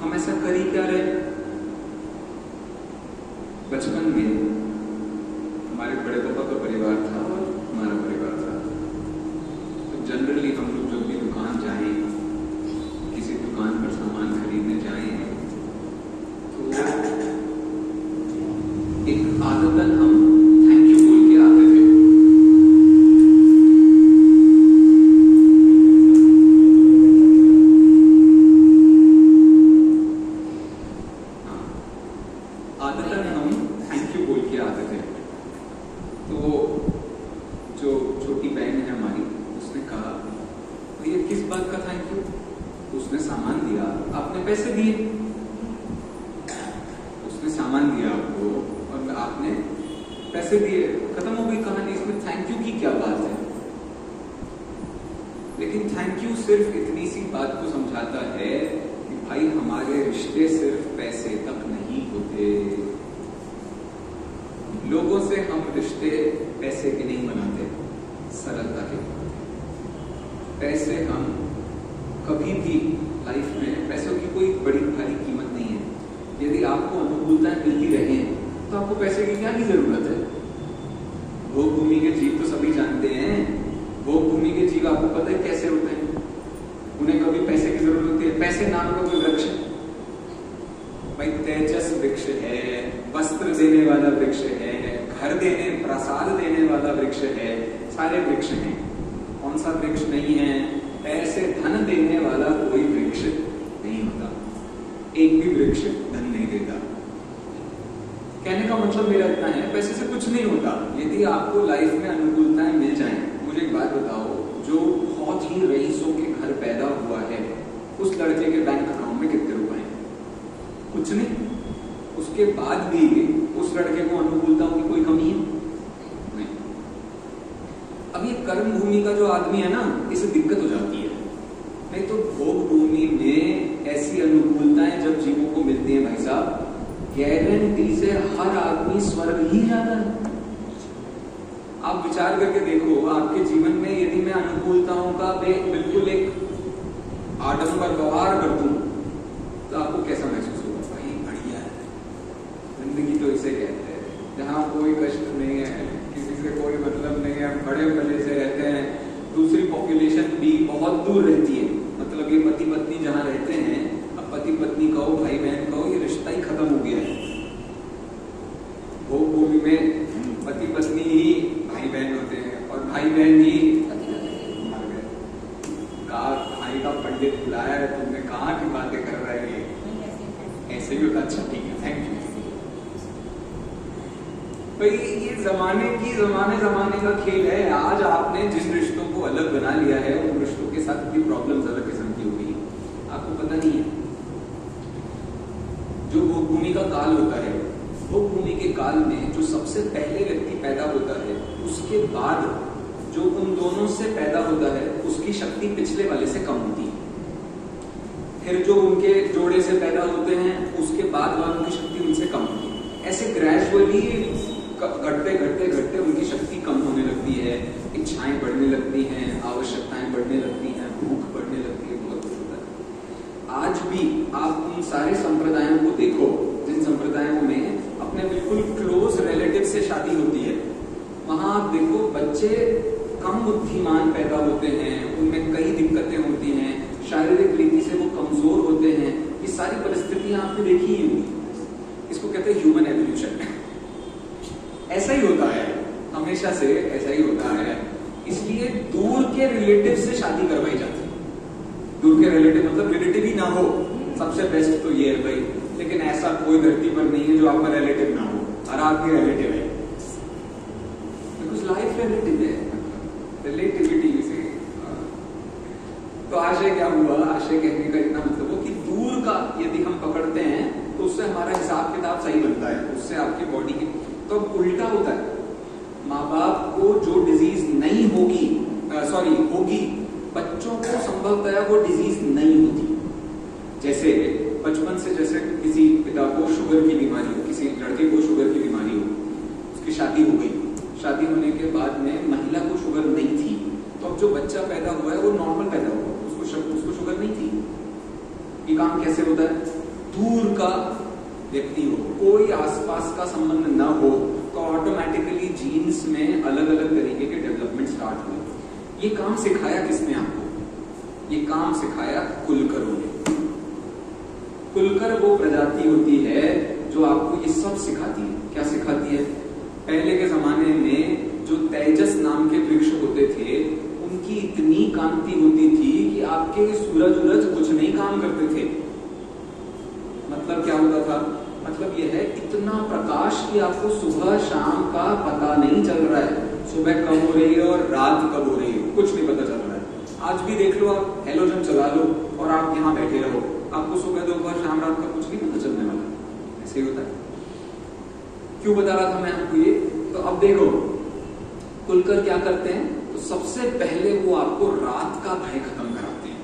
हम ऐसा कर ही क्या रहे? बचपन में हमारे बड़े पापा का परिवार था और हमारा परिवार था, तो जनरली हम लोग जब भी दुकान जाएं, किसी दुकान पर सामान खरीदने जाएं, तो एक आदतन हम थैंक यू बोल के आते थे। आदतन हम थैंक यू बोल के आते थे। तो जो छोटी बहन है हमारी, उसने कहा भैया किस बात का थैंक यू? उसने सामान दिया, आपने पैसे दिए। उसने सामान दिया आपको और आपने पैसे दिए, खत्म हो गई कहानी। इसमें थैंक यू की क्या बात है? लेकिन थैंक यू सिर्फ इतनी सी बात को समझाता है कि भाई हमारे रिश्ते सिर्फ पैसे तक नहीं होते। लोगों से हम रिश्ते पैसे के नहीं बनाते, सरलता के। पैसे हम कभी भी लाइफ में, पैसों की कोई बड़ी भारी कीमत नहीं है। यदि आपको अनुकूलताएं मिलती रहे तो आपको पैसे की क्या की जरूरत है? भोग भूमि के जीव तो सभी जानते हैं। भोग भूमि के जीव आपको पता है कैसे होते हैं? उन्हें कभी पैसे की जरूरत होती है? पैसे नाम का कोई वृक्ष भाई तेजस वृक्ष है, वस्त्र देने वाला वृक्ष है, घर देने, प्रसाद देने वाला वृक्ष है, सारे वृक्ष हैं। कौन सा वृक्ष नहीं है? पैसे धन देने वाला कोई वृक्ष नहीं होता। एक भी वृक्ष धन नहीं देता। कहने का मतलब मेरा इतना है, पैसे से कुछ नहीं होता। यदि आपको लाइफ में अनुकूलताएं मिल जाएं, मुझे एक बात बताओ, जो बहुत ही रईसों के घर पैदा हुआ है, उस लड़के के बैंक अकाउंट में कितने रुपए हैं? कुछ नहीं। उसके बाद भी उस लड़के को अनुकूलताओं की कोई कमी है? नहीं। अब ये कर्म भूमि का जो आदमी है ना, इसे दिक्कत हो जाती है। नहीं तो भोग भूमि में ऐसी अनुकूलताएं जब जीवों को मिलती है भाई साहब, गारंटी से हर आदमी स्वर्ग ही जाता है। आप विचार करके देखो, आपके जीवन में यदि मैं अनुकूलताओं का बिल्कुल एक आडंबर व्यवहार कर दूं तो आपको कैसा महसूस होगा? भाई बढ़िया है, जिंदगी तो इसे कहते हैं, जहाँ कोई कष्ट नहीं है, किसी से कोई मतलब नहीं है, बड़े मजे से रहते हैं। दूसरी पॉपुलेशन भी बहुत दूर रहती है, मतलब ये पति पत्नी जहाँ रहते हैं, अब पति पत्नी कहो, भाई बहन कहो, ये रिश्ता ही खत्म हो गया है। भोग भूमि में पति पत्नी ही भाई बहन होते हैं और भाई बहन ही मर गए। कहा भाई का पंडित बुलाया है, तुमने कहाँ की बातें कर रहे हैं? ऐसे भी होता। अच्छा ठीक है, थैंक यू। भाई ये जमाने का खेल है। आज आपने जिस रिश्तों को अलग बना लिया है, उन रिश्तों के साथ भी प्रॉब्लम्स अलग किस्म की होगी, आपको पता नहीं है। जो भोग भूमि का काल होता है, भोग भूमि के काल में जो सबसे पहले व्यक्ति पैदा होता है, उसके बाद जो उन दोनों से पैदा होता है, उसकी शक्ति पिछले वाले से कम होती है। फिर जो उनके जोड़े से पैदा होते हैं, उसके बाद वालों की शक्ति उनसे कम होती है। ऐसे ग्रेजुअली घटते घटते घटते उनकी शक्ति कम होने लगती है, इच्छाएं बढ़ने लगती हैं, आवश्यकताएं बढ़ने लगती हैं, भूख बढ़ने लगती है, बहुत कुछ होता है। आज भी आप उन सारे संप्रदायों को देखो जिन संप्रदायों में अपने बिल्कुल क्लोज रिलेटिव से शादी होती है, वहां आप देखो बच्चे कम बुद्धिमान पैदा होते हैं, उनमें कई दिक्कतें होती हैं, शारीरिक रीति से वो कमजोर होते हैं। ये सारी परिस्थितियां आपने देखी ही होंगी। इसको कहते हैं ह्यूमन एवोल्यूशन। ऐसा ही होता है, हमेशा से ऐसा ही होता है। इसलिए दूर के रिलेटिव से शादी करवाई जाती है। दूर के रिलेटिव मतलब रिलेटिव ही ना हो, सबसे बेस्ट तो ये है भाई। लेकिन ऐसा कोई धरती पर नहीं है जो आपका रिलेटिव ना हो, और आपके रिलेटिव है। बिकॉज लाइफ रिलेटिव है, रिलेटिविटी से। तो आशय क्या हुआ? आशय कहने का इतना मतलब हो कि दूर का यदि हम पकड़ते हैं तो उससे हमारा हिसाब किताब सही बनता है, उससे आपकी बॉडी की। तो उल्टा होता है, माँ बाप को जो डिजीज नहीं होगी, होगी, बच्चों को संभवतः वो डिजीज नहीं होती। जैसे बचपन से जैसे किसी पिता को शुगर की बीमारी हो, किसी लड़के को शुगर की बीमारी हो, उसकी शादी हो गई, शादी होने के बाद में महिला को शुगर नहीं थी, तो अब जो बच्चा पैदा हुआ है वो नॉर्मल पैदा हुआ, उसको शुगर नहीं थी। ये काम कैसे होता है? दूर का व्यक्ति हो, कोई आसपास का संबंध न हो, तो ऑटोमेटिकली जीन्स में अलग अलग तरीके के डेवलपमेंट स्टार्ट हुए। ये काम सिखाया किसने आपको? ये काम सिखाया कुलकरों ने। कुलकर वो प्रजाति होती है जो आपको ये सब सिखाती है। क्या सिखाती है? पहले के जमाने में जो तेजस नाम के वृक्ष होते थे, उनकी इतनी कांति होती थी कि आपके सूरज कुछ नहीं काम करते थे। मतलब क्या होता था? मतलब यह है, इतना प्रकाश कि आपको सुबह शाम का पता नहीं चल रहा है, सुबह कब हो रही है और रात कब हो रही है, कुछ नहीं पता चल रहा है। आज भी देख लो, आप हेलोजन चला लो और आप यहाँ बैठे रहो, आपको सुबह दोपहर शाम रात का कुछ नहीं पता चलने वाला। ऐसे ही होता है। क्यों बता रहा था मैं आपको ये? तो अब देखो कुलकर क्या करते हैं, तो सबसे पहले वो आपको रात का भय खत्म कराते हैं।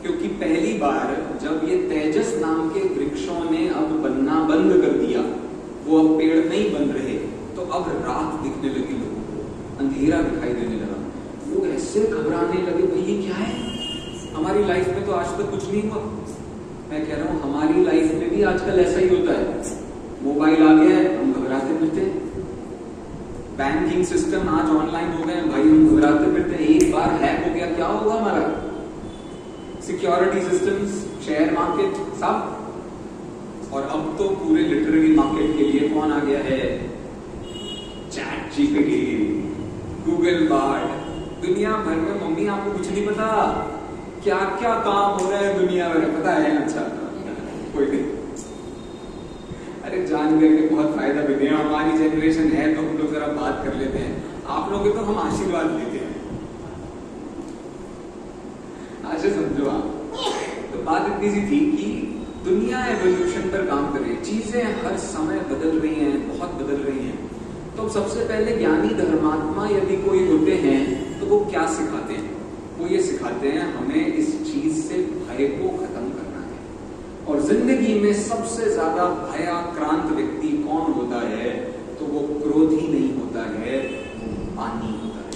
क्योंकि पहली बार जब ये तेजस नाम के वृक्षों ने अब बनना बंद कर दिया, वो अब पेड़ नहीं बन रहे, तो अब रात दिखने लगी लोगों को, अंधेरा दिखाई देने लगा। लोग ऐसे घबराने लगे, भाई ये क्या है? हमारी लाइफ में तो आज तक कुछ नहीं हुआ। मैं कह रहा हूं हमारी लाइफ में भी आजकल ऐसा ही होता है। मोबाइल आ गया है, हम घबराते फिरते हैं। बैंकिंग सिस्टम आज ऑनलाइन हो गए, भाई हम घबराते फिरते हैं। एक बार हैक हो गया, क्या होगा हमारा? सिक्योरिटी सिस्टम्स, शेयर मार्केट, सब। और अब तो पूरे लिटरेरी मार्केट के लिए कौन आ गया है? Chat GPT, Google Bard. दुनिया भर में मम्मी आपको कुछ नहीं पता क्या क्या काम हो रहा है दुनिया भर में, पता है? अच्छा, कोई नहीं। अरे जान करके बहुत फायदा भी नहीं। हमारी जनरेशन है तो हम लोग जरा बात कर लेते हैं, आप लोग तो हम आशीर्वाद लेते हैं। आशा समझो आप। तो बात इतनी सी थी कि दुनिया एवोल्यूशन पर काम कर रही है, चीजें हर समय बदल रही हैं, बहुत बदल रही हैं। तो सबसे पहले ज्ञानी धर्मात्मा यदि कोई होते हैं तो वो क्या सिखाते हैं? वो ये सिखाते हैं हमें इस चीज से भय को खत्म करना है। और जिंदगी में सबसे ज्यादा भयाक्रांत व्यक्ति कौन होता है? तो वो क्रोधी नहीं होता है, वो मानी होता है।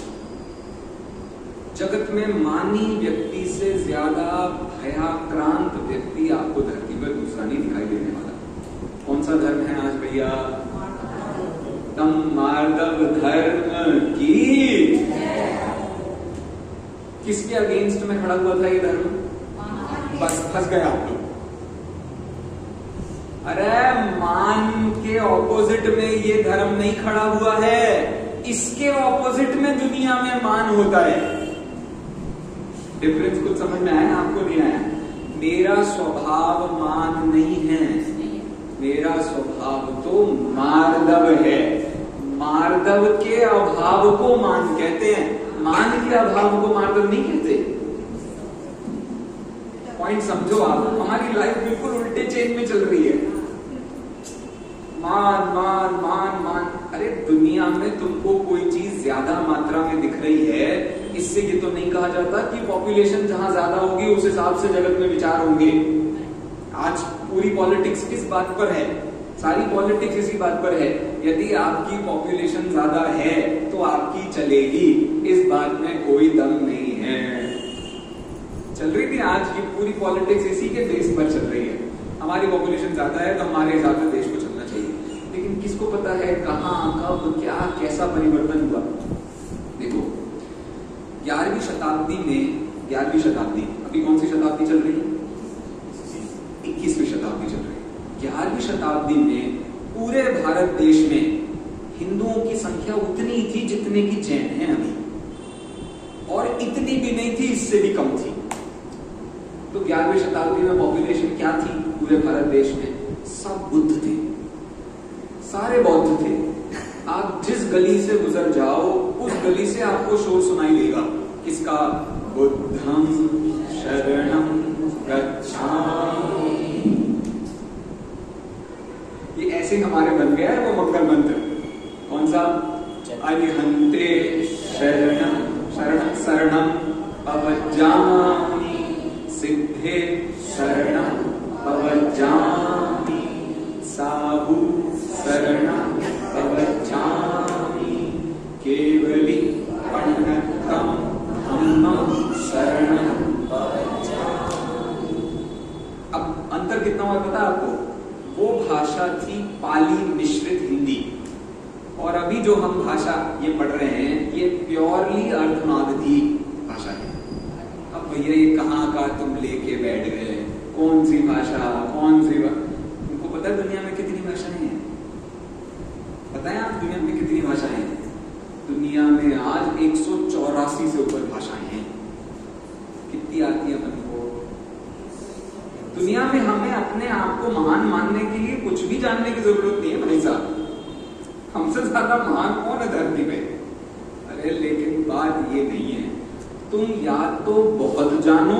जगत में मानी व्यक्ति से ज्यादा भयाक्रांत व्यक्ति आपको धरती पर दूसरा नहीं दिखाई देने वाला। कौन सा धर्म है आज भैया? तम मार्दव धर्म की। किसके अगेंस्ट में खड़ा हुआ था ये धर्म? बस फंस गए आप लोग। अरे मान के ऑपोजिट में ये धर्म नहीं खड़ा हुआ है, इसके ऑपोजिट में दुनिया में मान होता है। डिफरेंस कुछ समझ में आया? आपको नहीं आया? मेरा स्वभाव मान नहीं है, मेरा स्वभाव तो मार्दव है। मार्दव के अभाव को मान कहते हैं, मान के अभाव को मार्दव नहीं कहते। पॉइंट समझो आप। हमारी लाइफ बिल्कुल उल्टे चेन में चल रही है। मान मान मान मान। अरे दुनिया में तुमको कोई चीज ज्यादा मात्रा में दिख रही है, इससे ये तो नहीं कहा जाता कि पॉपुलेशन जहां ज्यादा होगी उस हिसाब से जगत में विचार होंगे। आज पूरी पॉलिटिक्स किस बात पर है? सारी पॉलिटिक्स इसी बात पर है, यदि आपकी पॉपुलेशन ज्यादा है तो आपकी चलेगी, इस बात में कोई दम नहीं है। चल रही थी आज की पूरी पॉलिटिक्स इसी के बेस पर चल रही है। हमारी पॉपुलेशन ज्यादा है तो हमारे हिसाब से देश को चलना चाहिए, लेकिन किसको पता है कहां कब क्या कैसा परिवर्तन हुआ। देखो 11वीं शताब्दी में, 11वीं शताब्दी अभी कौन सी शताब्दी चल रही है? 21वीं शताब्दी चल रही है। 11वीं शताब्दी में पूरे भारत देश में हिंदुओं की संख्या उतनी थी जितने की जैन हैं अभी, और इतनी भी नहीं थी, इससे भी कम थी। तो 11वीं शताब्दी में पॉपुलेशन क्या थी पूरे भारत देश में? सब बुद्ध थे, सारे बौद्ध थे। आप जिस गली से गुजर जाओ उस गली से आपको शोर सुनाई देगा। किसका? बुद्धं शरणं गच्छामि। ये ऐसे हमारे बन गया है वो मंगल मंत्र। कौन सा? अरिहंते शरणं शरणं पवज्जामि, सिद्धे शरणं पवज्जामि, साहु शरणं पवज्जामि, केवली पंडितं धम्मं शरणं पवज्जामि। अब अंतर कितना हुआ पता है आपको? वो भाषा थी पाली मिश्रित हिंदी, और अभी जो हम भाषा ये पढ़ रहे हैं ये प्योरली अर्धमागधी भाषा है। अब भैया ये कहाँ का तुम लेके बैठ गए, कौन सी भाषा, कौन सी तुमको पता है दुनिया में कितनी भाषाएं हैं? पता है आप दुनिया में कितनी भाषाएं हैं? दुनिया में आज 184 से ऊपर भाषाएं हैं। कितनी आती है अपन को? दुनिया में हमें अपने आप को महान मानने के लिए कुछ भी जानने की जरूरत नहीं है भाई साहब। हमसे ज्यादा महान कौन है धरती पे? अरे लेकिन बात ये नहीं है, तुम या तो बहुत जानो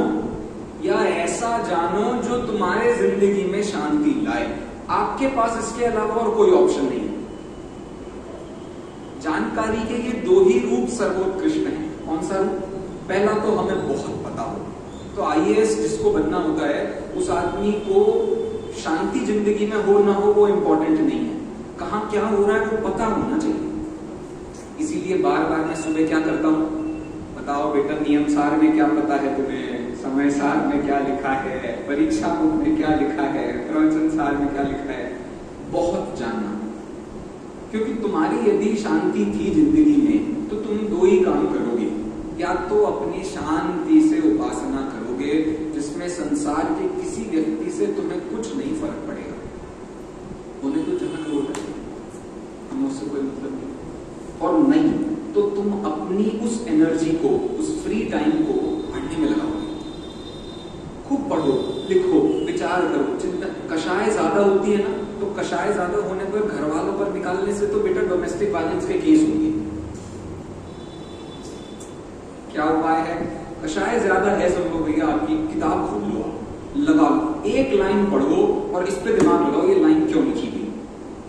या ऐसा जानो जो तुम्हारे जिंदगी में शांति लाए। आपके पास इसके अलावा और कोई ऑप्शन नहीं है। जानकारी के ये दो ही रूप सर्वोत्कृष्ट हैं। कौन सा रूप? पहला तो हमें बहुत पता हो, तो आईएएस जिसको बनना होता है उस आदमी को शांति जिंदगी में हो ना हो वो इंपॉर्टेंट नहीं है, कहां क्या हो रहा है वो पता होना चाहिए। इसीलिए बार बार मैं सुबह क्या करता हूं, बताओ बेटा नियम सार में क्या पता है तुम्हें, समय सार में क्या लिखा है, परीक्षा बुक में क्या लिखा है, प्रवचन सार में क्या लिखा है, बहुत जानना। क्योंकि तुम्हारी यदि शांति थी जिंदगी में तो तुम दो ही काम करोगे, या तो अपनी शांति से उपासना करोगे जिसमें संसार के किसी व्यक्ति से तुम्हें कुछ नहीं फर्क पड़ेगा, उन्हें तो जहां हो रहा है हमें उससे कोई मतलब नहीं, और नहीं तो तुम अपनी उस एनर्जी को, उस फ्री टाइम को पढ़ने में लगाओगे। खूब पढ़ो, लिखो, विचार करो, चिंतन। कषाय ज्यादा होती है ना, तो कषाय ज्यादा होने पर घर वालों पर निकालने से तो बेटा डोमेस्टिक वायलेंस के केस होंगे। क्या उपाय है? कषाय ज्यादा है समझो भैया, आपकी किताब खोल लो, लगाओ, एक लाइन पढ़ो और इस पे दिमाग लगाओ ये लाइन क्यों लिखी गई,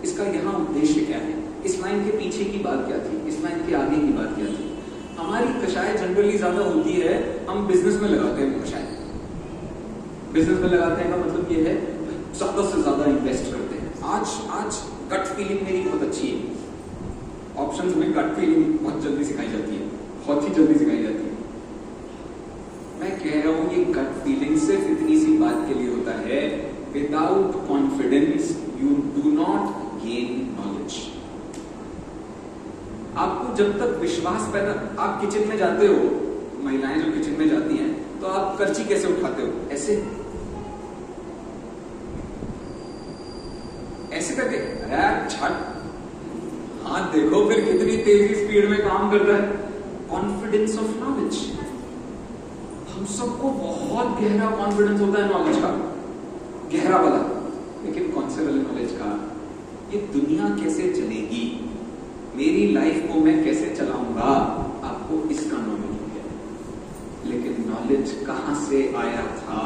इसका यहाँ उद्देश्य क्या है, इस लाइन के पीछे की बात क्या थी, इस लाइन के आगे की बात क्या थी। हमारी कषाय जनरली ज्यादा होती है, हम बिजनेस में लगाते हैं कषाय। बिजनेस में लगाते हैं का मतलब ये है ज्यादा से ज्यादा इन्वेस्ट करते हैं। आज गट फीलिंग मेरी बहुत अच्छी है। ऑप्शंस में गट फीलिंग बहुत जल्दी सिखाई जाती है, बहुत ही जल्दी सिखाई जाती है। मैं कह रहा हूं ये गट फीलिंग सिर्फ इतनी सी बात के लिए होता है, without confidence you do not gain knowledge. आपको जब तक विश्वास पैदा, आप किचन में जाते हो, महिलाएं जो किचन में जाती हैं तो आप करची कैसे उठाते हो? ऐसे ऐसे करके, छट, हाथ देखो फिर कितनी तेजी स्पीड में काम करता है। Confidence of knowledge. हम सबको बहुत गहरा कॉन्फिडेंस होता है नॉलेज का, गहरा वाला, लेकिन कौन से वाले नॉलेज का? ये दुनिया कैसे चलेगी, मेरी लाइफ को मैं कैसे चलाऊंगा, आपको इसका नॉलेज हो गया। लेकिन नॉलेज कहां से आया था,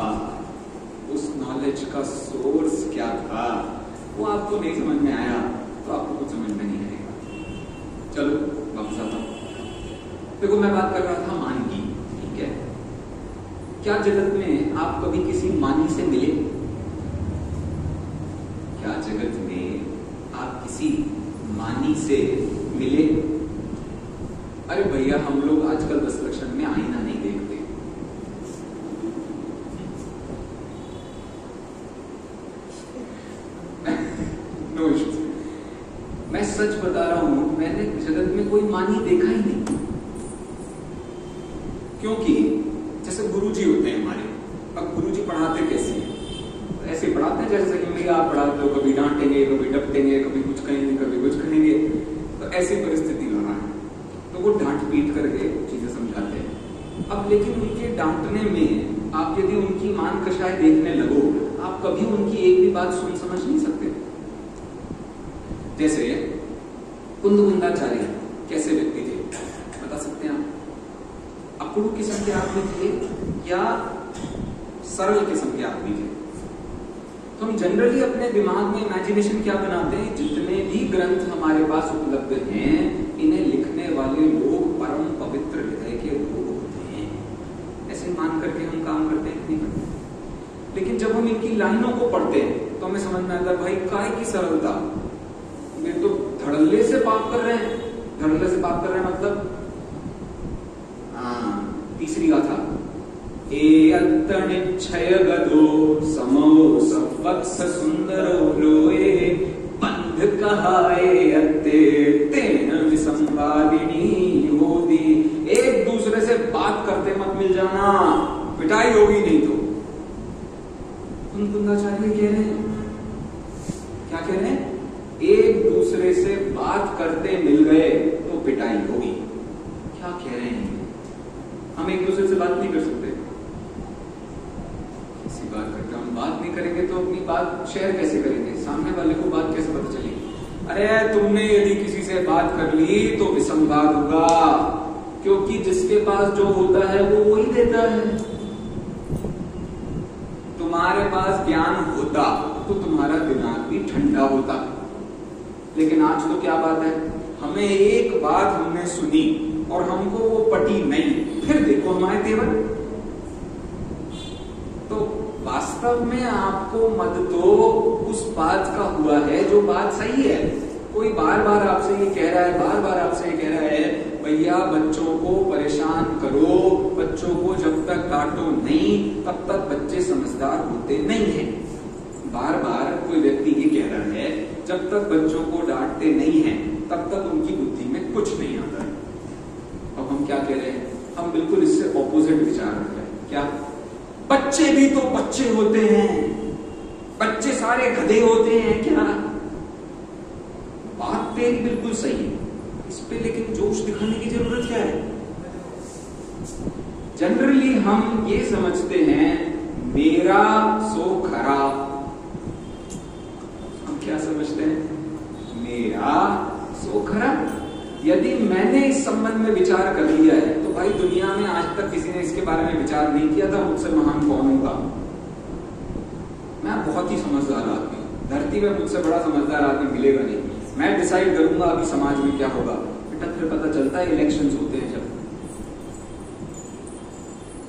उस नॉलेज का सोर्स क्या था, वो आपको नहीं समझ में आया तो आपको कुछ समझ में नहीं आएगा। चलो वापस आता हूं। देखो मैं बात कर रहा था मान की, ठीक है? क्या जगत में आप कभी किसी मानी से मिले? क्या जगत में आप किसी मानी से मिले? अरे भैया हम लोग आजकल 10 लक्षण में आईना नहीं देखते। No issues. मैं सच बता रहा हूं, मैंने जगत में कोई मानी देखा ही नहीं। क्योंकि जैसे गुरुजी होते हैं हमारे, अब गुरुजी पढ़ाते कैसे हैं? ऐसे पढ़ाते हैं जैसे कि भैया आप पढ़ाते हो, कभी डांटेंगे, कभी डपटेंगे, कभी कुछ कहेंगे, कभी कुछ कहेंगे। तो ऐसी परिस्थिति वहां है, तो वो डांट पीट करके चीजें समझाते हैं। अब लेकिन उनके डांटने में आप यदि उनकी मान कषाय देखने लगो, आप कभी उनकी एक भी बात सुन समझ नहीं सकते। जैसे कुंदकुंदाचार्य कैसे व्यक्ति थे बता सकते हैं आप? अकड़ू किस्म के आदमी थे या सरल किस्म के आदमी थे? तो हम जनरली अपने दिमाग में इमेजिनेशन क्या बनाते हैं, जितने भी ग्रंथ हमारे पास उपलब्ध हैं इन्हें लिखने वाले लोग परम पवित्र हृदय के लोग होते हैं, ऐसे मान करके हम काम करते हैं, नहीं करते। लेकिन जब हम इनकी लाइनों को पढ़ते हैं तो हमें समझ में आता है भाई काय की सरलता, ये तो धड़ल्ले से पाप कर रहे हैं। धड़ल्ले से पाप कर रहे हैं मतलब तीसरी गाथा, एयत्तनिच्छय गदो समो सवत्स सुंदरो लोए बंध कहाए अत्ते तेन विसंवादिनी होदी। एक दूसरे से बात करते मत मिल जाना, पिटाई होगी नहीं तो। कुंदाचार्य कह रहे हैं, क्या कह रहे हैं? एक दूसरे से बात करते मिल गए तो पिटाई होगी। क्या कह रहे हैं? हम एक दूसरे से बात नहीं कर सकते। किसी बात करके हम बात नहीं करेंगे तो अपनी बात शेयर कैसे करेंगे? सामने वाले को बात कैसे पता चलेगी? अरे तुमने यदि किसी से बात कर ली तो विसंवाद होगा, क्योंकि जिसके पास जो होता है वो वही देता है। तुम्हारे पास ज्ञान होता तो तुम्हारा दिमाग भी ठंडा होता, लेकिन आज तो क्या बात है, हमें एक बात हमने सुनी और हमको वो पटी नहीं, फिर देखो हमारे तेवर। तो वास्तव में आपको मत तो उस बात का हुआ है जो बात सही है। कोई बार बार आपसे ये कह रहा है, बार बार आपसे ये कह रहा है, भैया बच्चों को परेशान करो, बच्चों को जब तक डांटो नहीं तब तक बच्चे समझदार होते नहीं हैं। बार बार कोई व्यक्ति ये कह रहा है, जब तक बच्चों को डांटते नहीं हैं तब तक उनकी बुद्धि में कुछ नहीं आता है। अब हम क्या कह रहे हैं? हम बिल्कुल इससे ऑपोजिट विचार रख रहे हैं। क्या? बच्चे भी तो बच्चे होते हैं, बच्चे सारे गधे होते हैं क्या? बात तेरी बिल्कुल सही है, इस पे लेकिन जोश दिखाने की जरूरत क्या है? जनरली हम ये समझते हैं मेरा सो खरा। हम क्या समझते हैं? मेरा सो खरा। यदि मैंने इस संबंध में विचार कर लिया है तो भाई दुनिया में आज तक किसी ने इसके बारे में विचार नहीं किया था, मुझसे महान कौन होगा? मैं बहुत ही समझदार आदमी, धरती में मुझसे बड़ा समझदार आदमी मिलेगा नहीं। मैं डिसाइड करूंगा अभी समाज में क्या होगा। बेटा फिर पता चलता है इलेक्शंस होते हैं, जब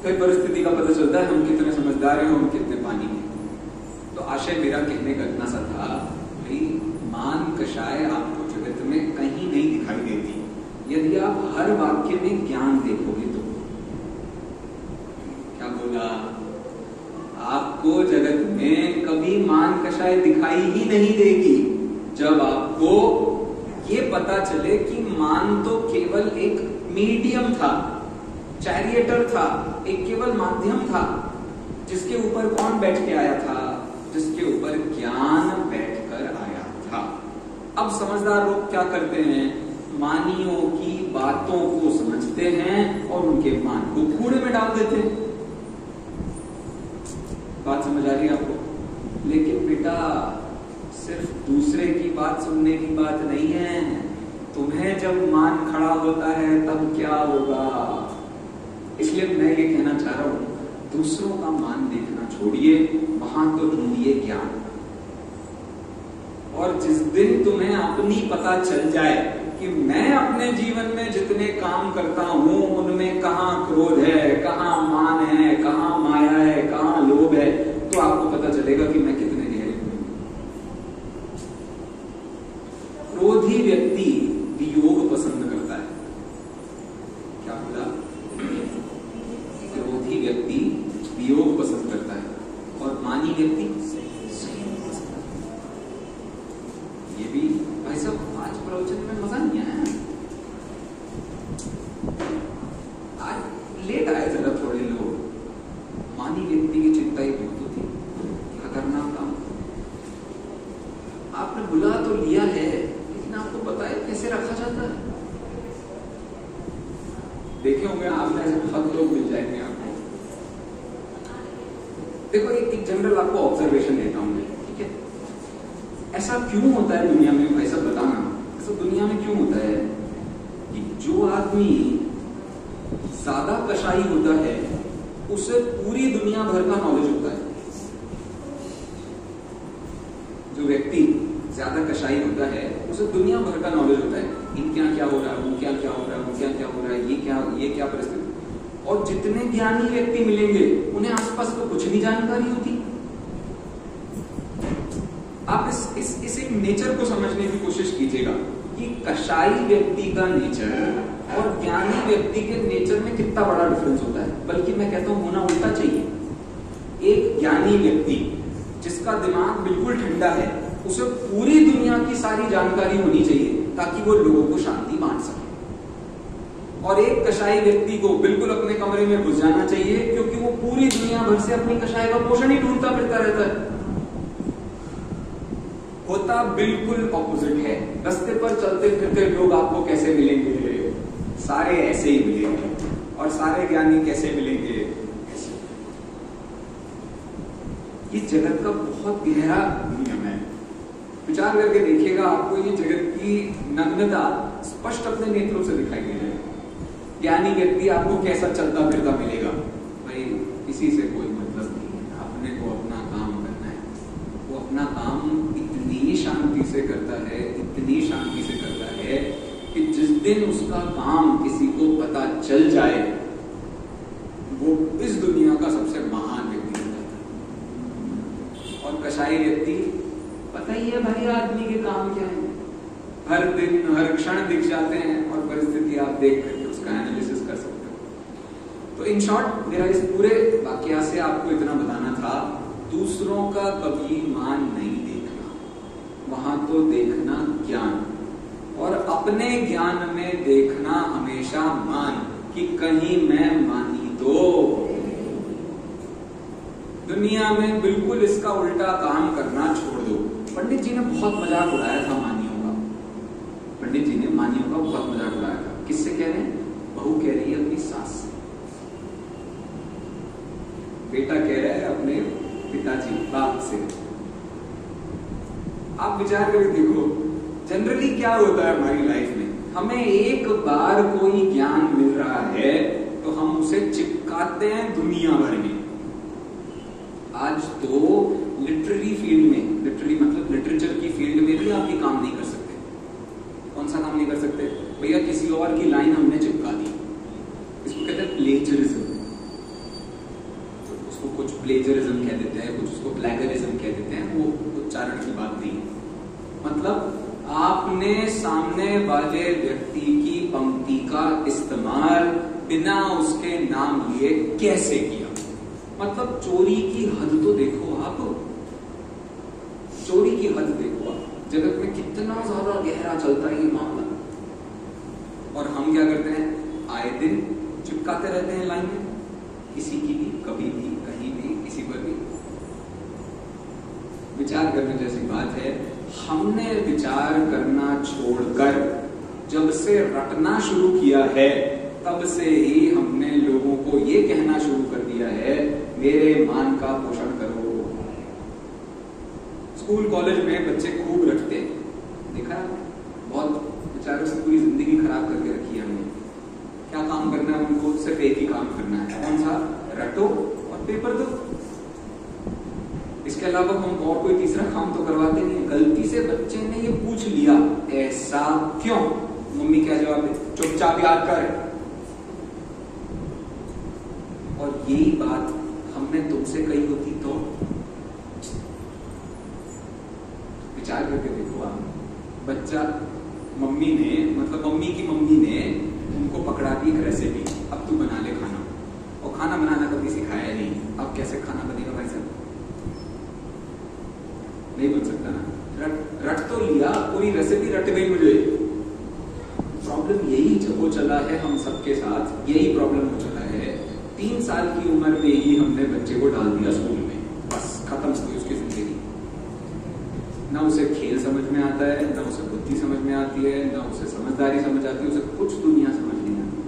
कई परिस्थिति का पता चलता है हम कितने समझदार हैं, हम कितने पानी में। तो आशय मेरा कहने का इतना सा था, भाई मान कषाय आपको जगत में कहीं नहीं दिखाई देती यदि आप हर वाक्य में ज्ञान देखोगे तो। क्या बोला? आपको जगत में कभी मान कषाय दिखाई ही नहीं देगी जब आपको ये पता चले कि मान तो केवल एक मीडियम था, चैरिएटर था, एक केवल माध्यम था, जिसके ऊपर कौन बैठ के आया था? जिसके ऊपर ज्ञान बैठकर आया था। अब समझदार लोग क्या करते हैं? मानियों की बातों को समझते हैं और उनके मान को कूड़े में डाल देते हैं। बात समझ आ रही है आपको? लेकिन बेटा सिर्फ दूसरे की बात सुनने की बात नहीं है, तुम्हें जब मान खड़ा होता है तब क्या होगा? इसलिए मैं ये कहना चाह रहा हूं, दूसरों का मान देखना छोड़िए, वहां तो ढूंढिए ज्ञान। और जिस दिन तुम्हें अपनी पता चल जाए कि मैं अपने जीवन में जितने काम करता हूं उनमें कहां क्रोध है, कहां मान है, कहां माया है, कहां लोभ है, तो आपको पता चलेगा कि मैं कितने गहरे हूं। क्रोधी व्यक्ति वियोग पसंद करता है। क्या बोला? क्रोधी व्यक्ति वियोग पसंद करता है और मानी व्यक्ति संयोग पसंद करता है। ये भी भाई साहब आज प्रवचन में मजा नहीं आया। आज लेट आए जरा थोड़े लोग। मानी व्यक्ति की चिंता ही बहुत होती, क्या करना काम। आपने बुला तो लिया है लेकिन आपको पता है कैसे रखा जाता है? देखे होंगे आपने, ऐसे बहुत लोग मिल जाएंगे आपको। देखो एक जनरल आपको ऑब्जर्वेशन देता हूं मैं, ठीक है? ऐसा क्यों होता है दुनिया में? भाई सब बताना, ऐसा दुनिया में क्यों होता है कि जो आदमी ज्यादा कषाई होता है उसे पूरी दुनिया भर का नॉलेज होता है। जो व्यक्ति ज्यादा कषाई होता है उसे दुनिया भर का नॉलेज होता है, इनके यहाँ क्या हो रहा है, उनके यहाँ क्या हो रहा है, उनके यहाँ क्या हो रहा है, ये क्या परिस्थिति। और जितने ज्ञानी व्यक्ति मिलेंगे उन्हें आसपास को कुछ नहीं जानकारी होती। आप इस एक नेचर को समझने की कोशिश कीजिएगा कि कषाई व्यक्ति का नेचर और ज्ञानी व्यक्ति के नेचर में कितना बड़ा डिफरेंस होता है। बल्कि मैं कहता हूं होना उल्टा चाहिए। एक ज्ञानी व्यक्ति जिसका दिमाग बिल्कुल ठंडा है, उसे पूरी दुनिया की सारी जानकारी होनी चाहिए ताकि वो लोगों को शांति बांट सके। और एक कषाई व्यक्ति को बिल्कुल अपने कमरे में घुस जाना चाहिए, क्योंकि वो पूरी दुनिया भर से अपनी कषाय का पोषण ही ढूंढता फिरता रहता है। होता बिल्कुल ऑपोजिट है। रास्ते पर चलते फिरते लोग आपको कैसे मिलेंगे? सारे ऐसे ही मिलेंगे। और सारे ज्ञानी कैसे मिलेंगे? ये जगत का बहुत गहरा नियम है। विचार करके देखिएगा, आपको ये जगत की नग्नता स्पष्ट अपने नेत्रों से दिखाई दे रही है। ज्ञानी व्यक्ति आपको कैसा चलता फिरता मिलेगा? भाई किसी से कोई मतलब नहीं है, अपने को अपना काम करना है। वो अपना काम इतनी शांति से करता है, इतनी शांति से करता है कि जिस दिन उसका काम किसी को पता चल जाए, वो इस दुनिया का सबसे महान व्यक्ति हो जाता है। और कषाई व्यक्ति, पता ही है भाई आदमी के काम क्या है, हर दिन हर क्षण दिख जाते हैं और परिस्थिति आप देख करके उसका एनालिसिस कर सकते हो। तो इन शॉर्ट मेरा इस पूरे वाकया से आपको इतना बताना था, दूसरों का कभी मान नहीं देखना, वहां तो देखना ज्ञान, और अपने ज्ञान में देखना हमेशा मान, कि कहीं मैं मानी तो। दुनिया में बिल्कुल इसका उल्टा काम करना छोड़ दो। पंडित जी ने बहुत मजाक उड़ाया था मानियों का। पंडित जी ने मानियों का बहुत मजाक उड़ाया था। किससे कह रहे हैं? बहू कह रही है अपनी सास से, बेटा कह रहा है अपने पिताजी बाप से। आप विचार करके देखो, जनरली क्या होता है हमारी लाइफ में, हमें एक बार कोई ज्ञान मिल रहा है तो हम उसे चिपकाते हैं दुनिया भर में। आज तो लिटरेरी फील्ड में, लिटरेरी मतलब लिटरेचर की फील्ड में भी आप ये काम नहीं कर सकते। कौन सा काम नहीं कर सकते? भैया किसी और की लाइन हमने चिपका दी, इसको कहते हैं प्लेजरिज्म। उसको कुछ प्लेजरिज्म कह देते हैं, कुछ उसको प्लेगरिज्म कह देते हैं, वो उच्चारण की बात नहीं। मतलब आपने सामने वाले व्यक्ति की पंक्ति का इस्तेमाल बिना उसके नाम लिए कैसे किया? मतलब चोरी की हद तो देखो आप, चोरी की हद देखो आप। जगत में कितना ज्यादा गहरा चलता है ये मामला, और हम क्या करते हैं? आए दिन चिपकाते रहते हैं लाइन में, किसी की भी, कभी भी, कहीं भी, किसी पर भी। विचार करने जैसी बात है, हमने विचार करना छोड़कर जब से रटना शुरू किया है, तब से ही हमने लोगों को ये कहना शुरू कर दिया है, मेरे मान का पोषण करो। स्कूल कॉलेज में बच्चे खूब रटते हैं, देखा बहुत बेचारों से पूरी जिंदगी खराब करके रखी है हमने। क्या काम करना है उनको? सिर्फ एक ही काम करना है, कौन सा? रटो और पेपर दो। इसके अलावा हम और कोई तीसरा काम तो करवाते नहीं। गलती से बच्चे ने ये पूछ लिया, ऐसा क्यों? मम्मी क्या जवाब दे? चुपचाप याद कर। और यही बात हमने तुमसे कही होती तो? विचार करके देखो आप, बच्चा, मम्मी ने, मतलब मम्मी की मम्मी ने उनको पकड़ा दी एक रेसिपी, अब तू बना ले खाना। और खाना बनाना कभी सिखाया नहीं, अब कैसे खाना बनेगा भाई साहब? नहीं बन सकता ना। रट तो लिया, पूरी रेसिपी रट गई मुझे। प्रॉब्लम यही हो चला है हम सबके साथ, यही प्रॉब्लम हो चला है। 3 साल की उम्र में ही हमने बच्चे को डाल दिया स्कूल में, बस खत्म हुई उसकी जिंदगी। ना उसे खेल समझ में आता है, ना उसे बुद्धि समझ में आती है, ना उसे समझदारी समझ आती है, उसे कुछ दुनिया समझ नहीं आती।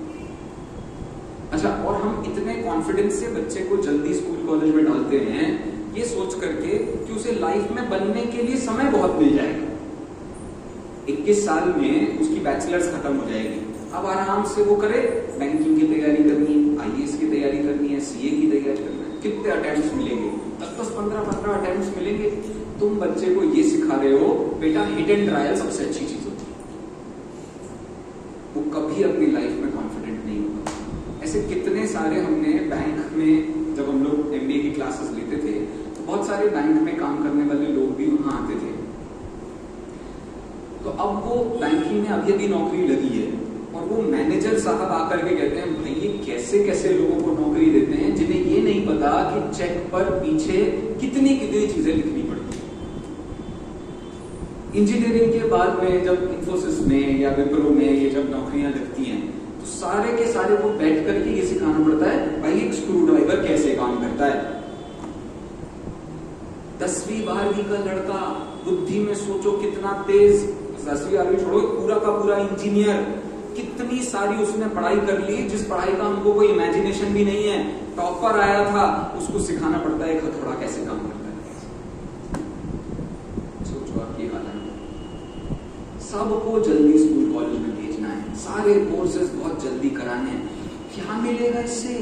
अच्छा, और हम इतने कॉन्फिडेंस से बच्चे को जल्दी स्कूल कॉलेज में डालते हैं, ये सोच करके कि उसे लाइफ में बनने के लिए समय बहुत मिल जाएगा। 21 साल में उसकी बैचलर्स खत्म हो जाएगी, अब आराम से वो करे, बैंकिंग की तैयारी करनी है, IAS की तैयारी करनी है, CA की तैयारी करनी है। कितने अटेम्प्ट्स मिलेंगे? 10-10, 15-15 अटेम्प्ट्स मिलेंगे। तुम बच्चे को ये सिखा रहे हो, बेटा हिट एंड ट्रायल सबसे अच्छी चीज होती है। वो कभी अपनी लाइफ में कॉन्फिडेंट नहीं होगा। ऐसे कितने सारे हमने बैंक में, जब हम लोग MBA की क्लासेस लेते थे, तो बहुत सारे बैंक में काम करने वाले लोग भी वहां आते थे। तो अब वो बैंकिंग में अभी अभी नौकरी लगी है, और वो मैनेजर साहब आकर के कहते हैं भाई ये कैसे कैसे लोगों को नौकरी देते हैं जिन्हें ये नहीं पता कि चेक पर पीछे कितनी कितनी चीजें लिखनी पड़ती है। इंजीनियरिंग के बाद में जब इंफोसिस में या विप्रो में ये जब नौकरियां लगती हैं तो सारे के सारे को बैठ करके ये सिखाना पड़ता है भाई एक स्क्रू ड्राइवर कैसे काम करता है। 10वीं 12वीं का लड़का बुद्धि में सोचो कितना तेज, 10वीं 12वीं छोड़ो, पूरा का पूरा इंजीनियर, कितनी सारी उसने पढ़ाई कर ली जिस पढ़ाई का हमको कोई इमेजिनेशन भी नहीं है, टॉपर आया था, उसको सिखाना पड़ता है हथौड़ा कैसे काम करता है। सोचो आपकी हालत, सबको जल्दी स्कूल कॉलेज में भेजना है, सारे कोर्सेज बहुत जल्दी कराने हैं, क्या मिलेगा इससे?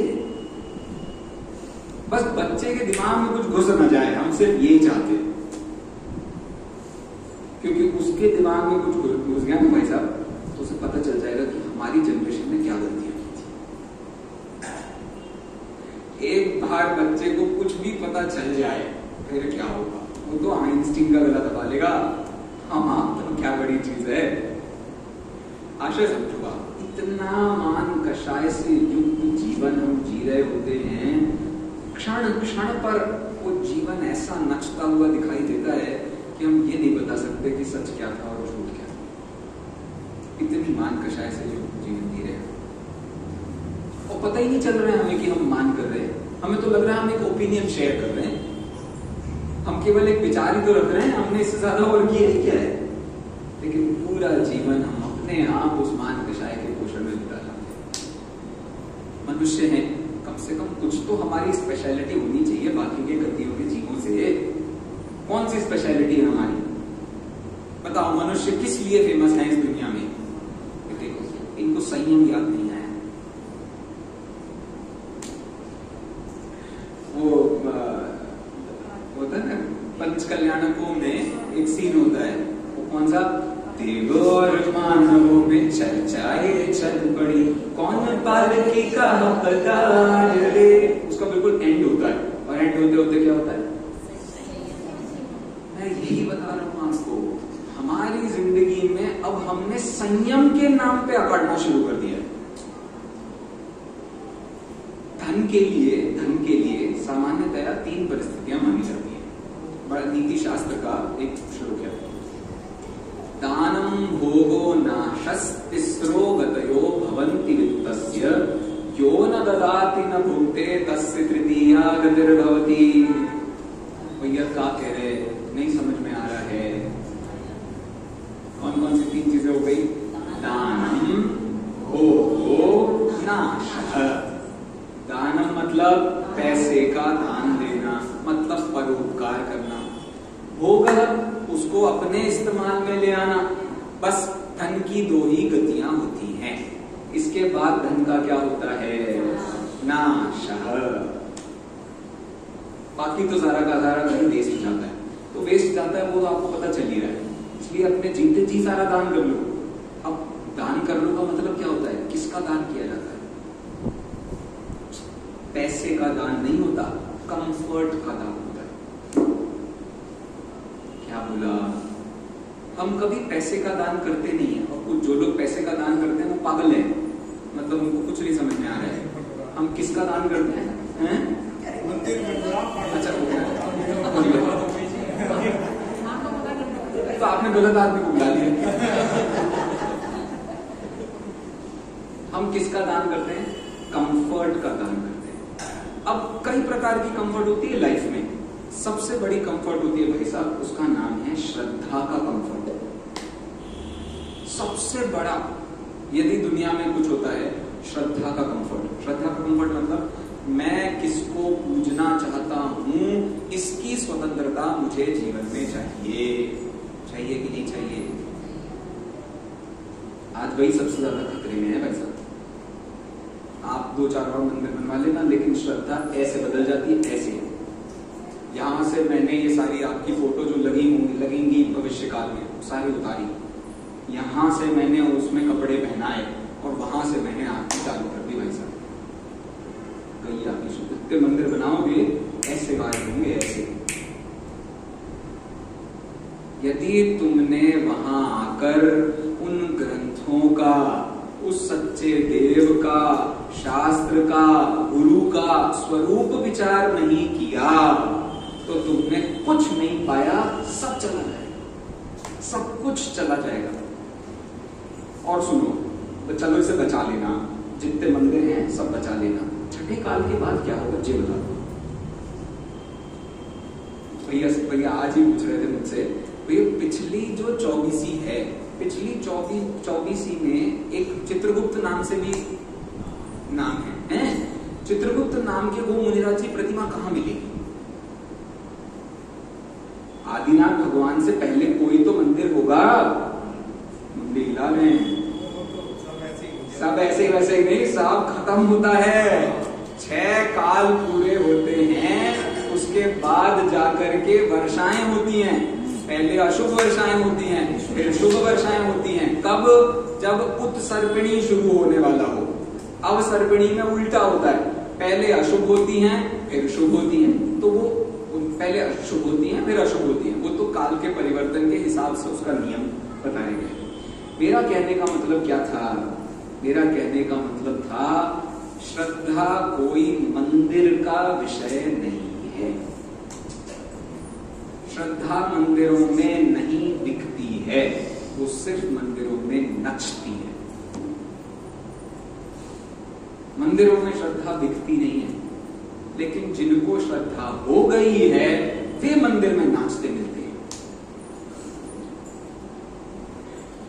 बस बच्चे के दिमाग में कुछ घुस न जाए, हम सिर्फ यही चाहते हैं, क्योंकि उसके दिमाग में कुछ घुस गया ना भाई साहब तो उसे पता चल जाएगा कि हमारी जनरेशन ने क्या गलतियां की थी। एक बार बच्चे को कुछ भी पता चल जाए फिर क्या होगा, वो तो आइंस्टीन का गला दबा लेगा, हाँ तो क्या बड़ी चीज है। आशा समझूंगा इतना मान कषाय से युक्त जीवन हम जी रहे होते हैं, क्षण क्षण पर वो जीवन ऐसा नचता हुआ दिखाई देता है कि हम ये नहीं बता सकते कि सच क्या था और झूठ क्या था। इतनी मान कषाय से युक्त जीवन जी रहे हैं और पता ही नहीं चल रहा है हमें कि हम मान कर रहे हैं, हमें तो लग रहा है हम एक ओपिनियन शेयर कर रहे हैं, हम केवल एक विचार ही तो रख रहे हैं, हमने इससे ज्यादा और किया ही क्या है। लेकिन पूरा जीवन हम अपने आप उस मान कषाय के पोषण में बिता जाते हैं। मनुष्य हैं, कम से कम कुछ तो हमारी स्पेशलिटी होनी चाहिए बाकी के गतियों के जीवों से। कौन सी स्पेशलिटी है हमारी? बताओ, मनुष्य किस लिए फेमस है इस दुनिया में? देखो, इनको संयम याद नहीं आया। वो होता है ना पंचकल्याणकों में एक सीन होता है, वो कौन सा? देवों और मानवों में चर्चाएं चल पड़ी, कौन पालकी का हकदार रे। उसका बिल्कुल एंड होता है और एंड होते होते क्या होता है? मैं यही बता रहा हूं आपको, हमारी जिंदगी में अब हमने संयम के नाम पे अकड़ना शुरू कर दिया। धन के लिए सामान्यतया 3 परिस्थितियां मानी जाती है। बड़ा नीति शास्त्र का एक श्लोक है, दानम भोगो नाशस्तिस्रो गतयो भवन्ति वित्तस्य यो न ददाति न भुक्ते तस्य तृतीया गतिर्भवति। भैया क्या कह रहे, नहीं समझ में आ रहा है। कौन कौन सी 3 चीजें हो गई? दानम भोगो नाशः। दानम मतलब पैसे का दान देना, मतलब परोपकार करना। भोग उसको अपने इस्तेमाल में ले आना। बस धन की 2 ही गतियां होती हैं। इसके बाद धन का क्या होता है? नाशः। बाकी तो सारा का सारा धन वेस्ट जाता है। तो वेस्ट जाता है वो तो आपको पता चल ही रहा है, इसलिए अपने जीते जी सारा दान कर लो। अब दान कर लो का मतलब क्या होता है? किसका दान किया जाता है? पैसे का दान नहीं होता, कंफर्ट का दान होता है। क्या बोला? हम कभी पैसे का दान करते नहीं है, और कुछ जो लोग पैसे का दान करते हैं वो पागल है, मतलब उनको कुछ नहीं समझ में आ रहा है। हम किसका दान करते हैं? अच्छा, तो आपने गलत आदमी को बुला लिया। हम किसका दान करते हैं? कंफर्ट का दान करते हैं। अब कई प्रकार की कंफर्ट होती है लाइफ में। सबसे बड़ी कंफर्ट होती है भाई साहब, उसका नाम है श्रद्धा का कंफर्ट। सबसे बड़ा यदि दुनिया में कुछ होता है, श्रद्धा का कंफर्ट। श्रद्धा का कंफर्ट मतलब मैं किसको पूजना चाहता हूं, इसकी स्वतंत्रता मुझे जीवन में चाहिए। चाहिए कि नहीं चाहिए? आज वही सबसे ज्यादा खतरे में है भाई साहब। आप 2-4 और मंदिर बनवा लेना, लेकिन श्रद्धा ऐसे बदल जाती है, ऐसे। यहां से मैंने ये सारी आपकी फोटो जो लगेंगी भविष्य काल में, सारी उतारी। यहां से मैंने उसमें कपड़े पहनाए और वहां से मैंने आपकी चालू कर दी भाई साहब। गई आपकी शुद्ध मंदिर बनाओगे, ऐसे वाले होंगे, ऐसे। यदि तुमने वहां आकर उन ग्रंथों का उस सच्चे देव का, शास्त्र का, गुरु का स्वरूप विचार नहीं किया तो तुमने कुछ नहीं पाया, सब चला जाएगा, सब कुछ चला जाएगा। और सुनो, तो चलो इसे बचा लेना, जितने मंदिर हैं सब बचा लेना, छठे काल के बाद क्या होगा जी बता दो। भैया आज ही पूछ रहे थे मुझसे, भैया पिछली जो 24 है, पिछली 24 में एक चित्रगुप्त नाम से भी नाम है? चित्रगुप्त नाम के वो मुनिराज की प्रतिमा कहां मिलेगी? आदिनाथ भगवान से पहले कोई तो मंदिर होगा लीला में। सब ऐसे वैसे ही नहीं, सब खत्म होता है, 6 काल पूरे होते हैं, उसके बाद जाकर के वर्षाएं होती हैं। पहले अशुभ वर्षाएं होती हैं, फिर शुभ वर्षाएं होती हैं। कब? जब उत्सर्पिणी शुरू होने वाला हो। अब सर्पिणी में उल्टा होता है, पहले अशुभ होती हैं फिर शुभ होती हैं। तो वो पहले अशुभ होती हैं फिर अशुभ होती हैं, वो तो काल के परिवर्तन के हिसाब से उसका नियम बताया गया। मेरा कहने का मतलब क्या था? मेरा कहने का मतलब था श्रद्धा कोई मंदिर का विषय नहीं है। श्रद्धा मंदिरों में नहीं दिखती है, वो सिर्फ मंदिरों में नचती है। मंदिरों में श्रद्धा दिखती नहीं है, लेकिन जिनको श्रद्धा हो गई है वे मंदिर में नाचते मिलते हैं।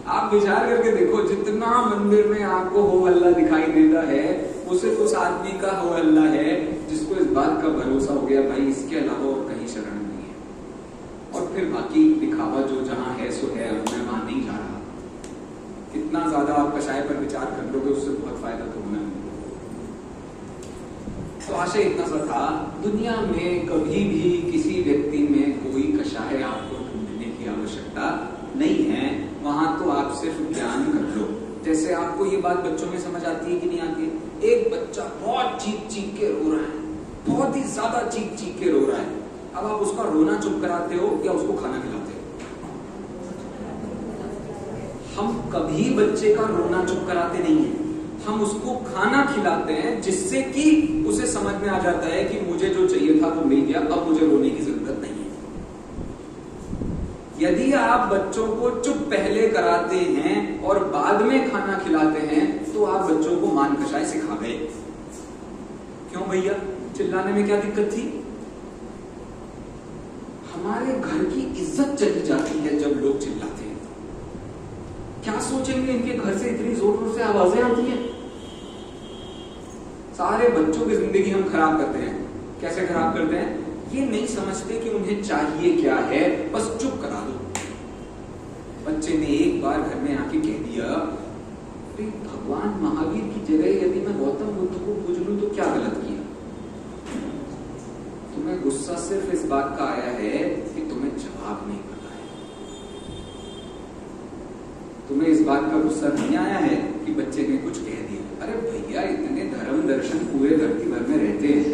आप विचार करके देखो, जितना मंदिर में आपको हो हल्ला दिखाई देता है वो सिर्फ उस आदमी का हो हल्ला है जिसको इस बात का भरोसा हो गया भाई इसके अलावा और कहीं शरण नहीं है। और फिर बाकी दिखावा जो जहां है सो है, और मैं वहां नहीं जा रहा। कितना ज्यादा आप कषाय पर विचार कर लोगे उससे बहुत फायदा तो होना नहीं। तो आशय इतना सा था, दुनिया में कभी भी किसी व्यक्ति में कोई कषाय आपको ढूंढने की आवश्यकता नहीं है। वहां तो आप सिर्फ ज्ञान कर लो। जैसे आपको ये बात बच्चों में समझ आती है कि नहीं आती है? एक बच्चा बहुत चीख चीख के रो रहा है, बहुत ही ज्यादा चीख चीख के रो रहा है। अब आप उसका रोना चुप कराते हो या उसको खाना खिलाते हो? हम कभी बच्चे का रोना चुप कराते नहीं है, हम उसको खाना खिलाते हैं, जिससे कि उसे समझ में आ जाता है कि मुझे जो चाहिए था वो मिल गया, अब मुझे रोने की जरूरत नहीं है। यदि आप बच्चों को चुप पहले कराते हैं और बाद में खाना खिलाते हैं तो आप बच्चों को मान कषाय सिखा गए। क्यों भैया? चिल्लाने में क्या दिक्कत थी? हमारे घर की इज्जत चली जाती है जब लोग चिल्लाते हैं। क्या सोचेंगे इनके घर से इतनी जोर जोर से आवाजें आती हैं? सारे बच्चों की जिंदगी हम खराब करते हैं। कैसे खराब करते हैं? ये नहीं समझते कि उन्हें चाहिए क्या है, बस चुप करा दो। बच्चे ने एक बार घर में आके कह दिया, भगवान महावीर की जगह यदि मैं गौतम बुद्ध को पूज लूं तो क्या गलत किया? तुम्हें गुस्सा सिर्फ इस बात का आया है कि तुम्हें जवाब नहीं पता है। तुम्हें इस बात का गुस्सा नहीं आया है कि बच्चे ने कुछ कह दिया। अरे भैया, इतने धर्म दर्शन पूरे धरती भर में रहते हैं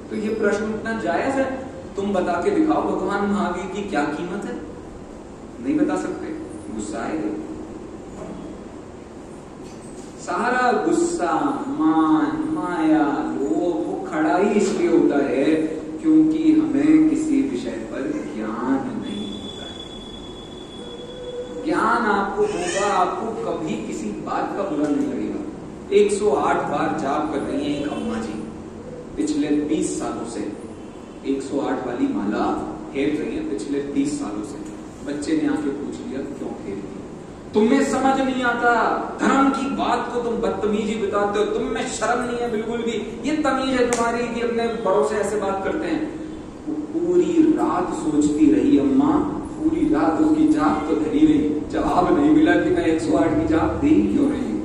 तो ये प्रश्न इतना जायज है। तुम बता के दिखाओ भगवान महावीर की क्या कीमत है? नहीं बता सकते, गुस्सा आएगा। सारा गुस्सा, मान, माया, लोभ वो खड़ा ही इसलिए होता है क्योंकि हमें किसी विषय पर ज्ञान नहीं होता है। ज्ञान आपको होगा, आपको कभी किसी बात का बुरा नहीं लगेगा। 108 बार जाप कर रही है एक अम्मा जी, पिछले 20 सालों से 108 वाली माला खेल रही है पिछले 30 सालों से। बच्चे ने आके पूछ लिया क्यों खेल रही? तुम्हें समझ नहीं आता, धर्म की बात को तुम बदतमीजी बताते हो, तुम में शर्म नहीं है बिल्कुल भी। ये तमीज है तुम्हारी कि अपने बड़ों से ऐसे बात करते हैं। वो पूरी रात सोचती रही अम्मा, पूरी रात उसकी जाप तो धरी रही, जवाब नहीं मिला कि मैं 108 की जाप दे क्यों रही हूं।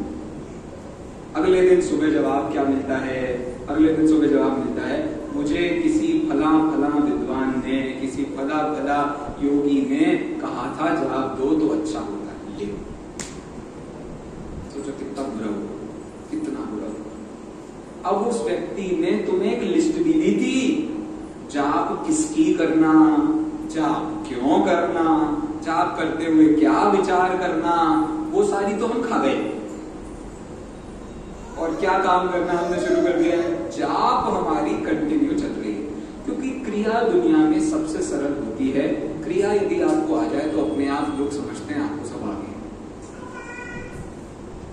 अगले दिन सुबह जवाब क्या मिलता है? अगले दिन सुबह जवाब मिलता है, मुझे किसी फला फला विद्वान ने, किसी फला फला योगी ने कहा था जवाब दो तो अच्छा होता है। ले सोचो कितना बुरा हुआ, कितना बुरा हुआ। अब उस व्यक्ति ने तुम्हें एक लिस्ट भी दी थी, जाप किसकी करना, जाप क्यों करना, जाप करते हुए क्या विचार करना, वो सारी तो हम खा गए। और क्या काम करना हमने शुरू कर दिया है, जाप हमारी कंटिन्यू चल रही है, क्योंकि क्रिया दुनिया में सबसे सरल होती है। क्रिया यदि आपको आ जाए तो अपने आप लोग समझते हैं आपको सब आ गया।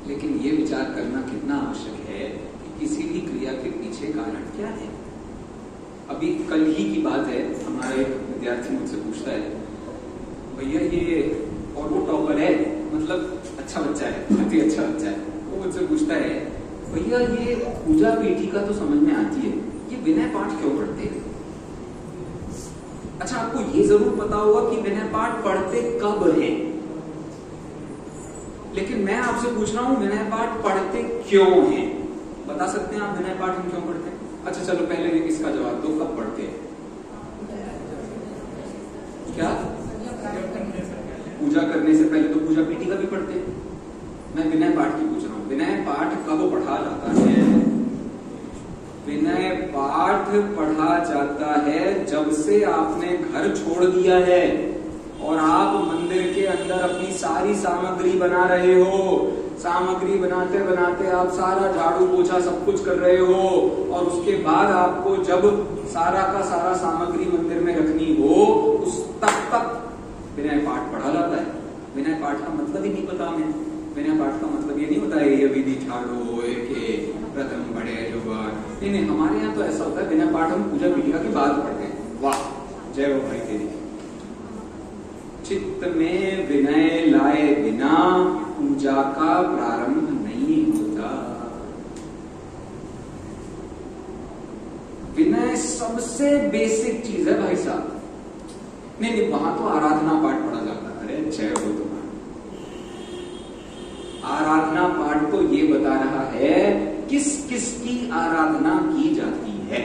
लेकिन ये विचार करना कितना आवश्यक है कि किसी भी क्रिया के पीछे कारण क्या है। अभी कल ही की बात है, हमारा एक विद्यार्थी मुझसे पूछता है, भैया ये और वो टॉपर है, मतलब अच्छा बच्चा है, बहुत ही अच्छा बच्चा है, वो मुझसे पूछता है, भैया ये पूजा पीठिका तो समझ में आती है, ये विनय पाठ क्यों पढ़ते हैं? अच्छा, आपको ये जरूर पता होगा कि विनय पाठ पढ़ते कब हैं, लेकिन मैं आपसे पूछ रहा हूं विनय पाठ पढ़ते क्यों हैं? बता सकते हैं आप विनय पाठ हम क्यों पढ़ते हैं? अच्छा चलो पहले इसका जवाब दो, कब पढ़ते हैं? क्या? पूजा करने से पहले तो पूजा पीठिका भी पढ़ते हैं। मैं विनय पाठ की पूछ रहा हूं, विनय पाठ कब पढ़ा जाता है? विनय पाठ पढ़ा जाता है जब से आपने घर छोड़ दिया है और आप मंदिर के अंदर अपनी सारी सामग्री बना रहे हो। सामग्री बनाते बनाते आप सारा झाड़ू पोछा सब कुछ कर रहे हो और उसके बाद आपको जब सारा का सारा सामग्री मंदिर में रखनी हो, उस तक विनय पाठ पढ़ा जाता है। विनय पाठ का मतलब ही नहीं पता हमें। विनय पाठ का मतलब ये नहीं होता है ये विधि ठाड़ो के प्रथम बड़े जुगाड़, नहीं, हमारे यहाँ तो ऐसा होता है विनय पाठ हम पूजा पीठिका के बाद पढ़ते हैं। वाह, जय हो भाई तेरी। चित्त में विनय लाए बिना पूजा का प्रारंभ नहीं होता। विनय सबसे बेसिक चीज है भाई साहब। नहीं, वहां तो आराधना पाठ पढ़ा जाता है। अरे जय हो तुम्हारा। आराधना पाठ तो ये बता रहा है किस किस की आराधना की जाती है,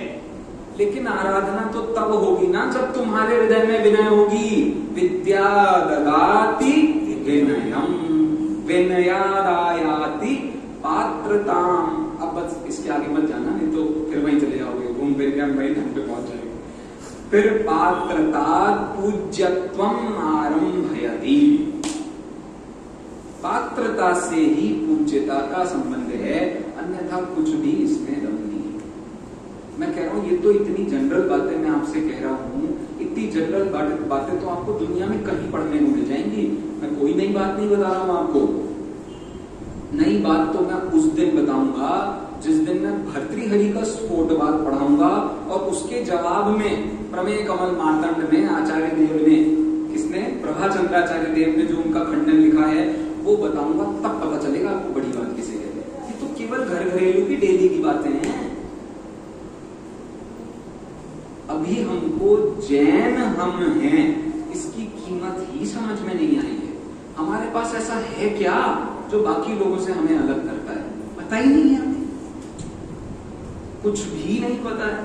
लेकिन आराधना तो तब होगी ना जब तुम्हारे हृदय में विनय होगी। विद्या ददाति विनयम विनयादायाति पात्रताम। अब बस इसके आगे मत जाना, नहीं तो फिर वहीं चले जाओगे, घूम फिर के हम वहीं ढंग पे पहुंच जाएंगे। फिर पात्रता पूज्यत्वम आरंभयति। पात्रता से ही पूज्यता का संबंध है, अन्यथा कुछ भी इसमें दम नहीं है। मैं कह रहा हूं ये तो इतनी जनरल बातें मैं आपसे कह रहा हूं, इतनी जनरल बातें तो आपको दुनिया में कहीं पढ़ने को मिल जाएंगी। मैं कोई नई बात नहीं बता रहा हूं आपको। नई बात तो मैं उस दिन बताऊंगा जिस दिन मैं भर्तृहरि का स्फोटवाद पढ़ाऊंगा और उसके जवाब में प्रमेय कमल मार्तंड में आचार्य देव ने, किसने? प्रभाचंद्राचार्य देव ने जो उनका खंडन लिखा है वो बताऊंगा, तब पता चलेगा आपको बड़ी बात किसे कहते हैं। ये तो केवल घर घरेलू की डेली की बातें हैं। अभी हमको जैन हम हैं इसकी कीमत ही समझ में नहीं आई है। हमारे पास ऐसा है क्या जो बाकी लोगों से हमें अलग करता है? पता ही नहीं है, हमें कुछ भी नहीं पता है।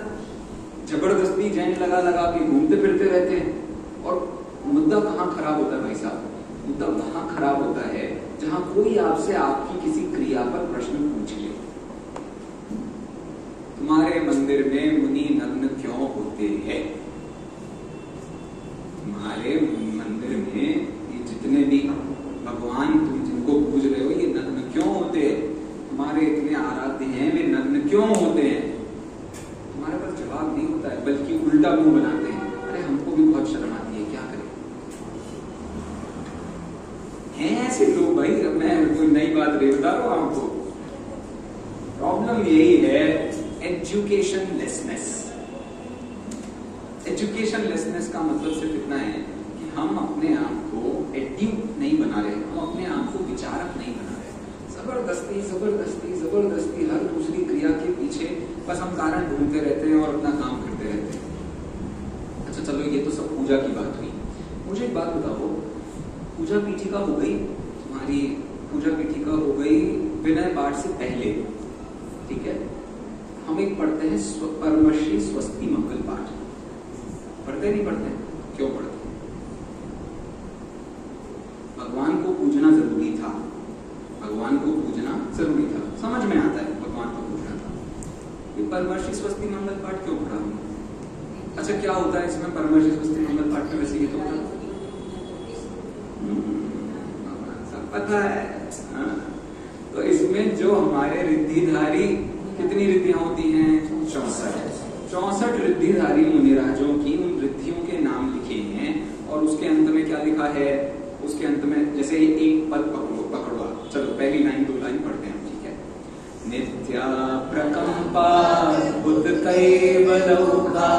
जबरदस्ती जैन लगा लगा के घूमते फिरते रहते हैं। और मुद्दा कहां खराब होता है भाई साहब? मुद्दा वहां खराब होता है जहां कोई आपसे आपकी किसी क्रिया पर प्रश्न पूछ ले। तुम्हारे मंदिर में मुनि नग्न क्यों होते हैं? तुम्हारे मंदिर में ये जितने भी भगवान तुम जिनको पूज रहे हो ये नग्न क्यों होते हैं? तुम्हारे इतने आराध्य हैं, वे नग्न क्यों होते हैं? तुम्हारे पास जवाब नहीं होता है, बल्कि उल्टा मुंह बनाते हैं। अरे हमको भी बहुत शर्म आती है, क्या करें? हैं ऐसे लोग भाई। मैं कोई नई बात नहीं बता रहा हूं आपको। प्रॉब्लम यही है, एजुकेशन लेसनेस। एजुकेशन लेसनेस का मतलब सिर्फ इतना है कि हम अपने आप को एड्यू नहीं बना रहे, हम अपने आप को विचारक नहीं बना रहे। जबरदस्ती जबरदस्ती जबरदस्ती हर दूसरी क्रिया के पीछे बस हम कारण ढूंढते रहते हैं और अपना काम करते रहते हैं। अच्छा चलो, ये तो सब पूजा की बात हुई। मुझे एक बात बताओ, पूजा पीठिका हो गई तुम्हारी, पूजा पीठिका हो गई विनय पाठ से पहले, ठीक है? हम एक पढ़ते हैं परमश्री स्वस्ति मंगल पाठ। पढ़ते नहीं पढ़ते? क्यों पढ़ते? भगवान को पूजना जरूरी था। भगवान को पूजना जरूरी था, समझ में आता है भगवान को पूजना था। ये परमश्री स्वस्ति मंगल पाठ क्यों पढ़ा हमने? अच्छा क्या होता है इसमें परमश्री स्वस्ति मंगल पाठ में? वैसे ये तो पता है। तो इसमें जो हमारे रिद्धिधारी, कितनी रिद्धियां होती हैं? 64 रिद्धिधारी मुनिराजों की उन रिद्धियों के नाम लिखे हैं। और उसके अंत में क्या लिखा है? उसके अंत में जैसे एक पद पकड़ो, चलो पहली लाइन 2 लाइन पढ़ते हैं, ठीक है। नित्या प्रकंपा बुद्ध कैवलौका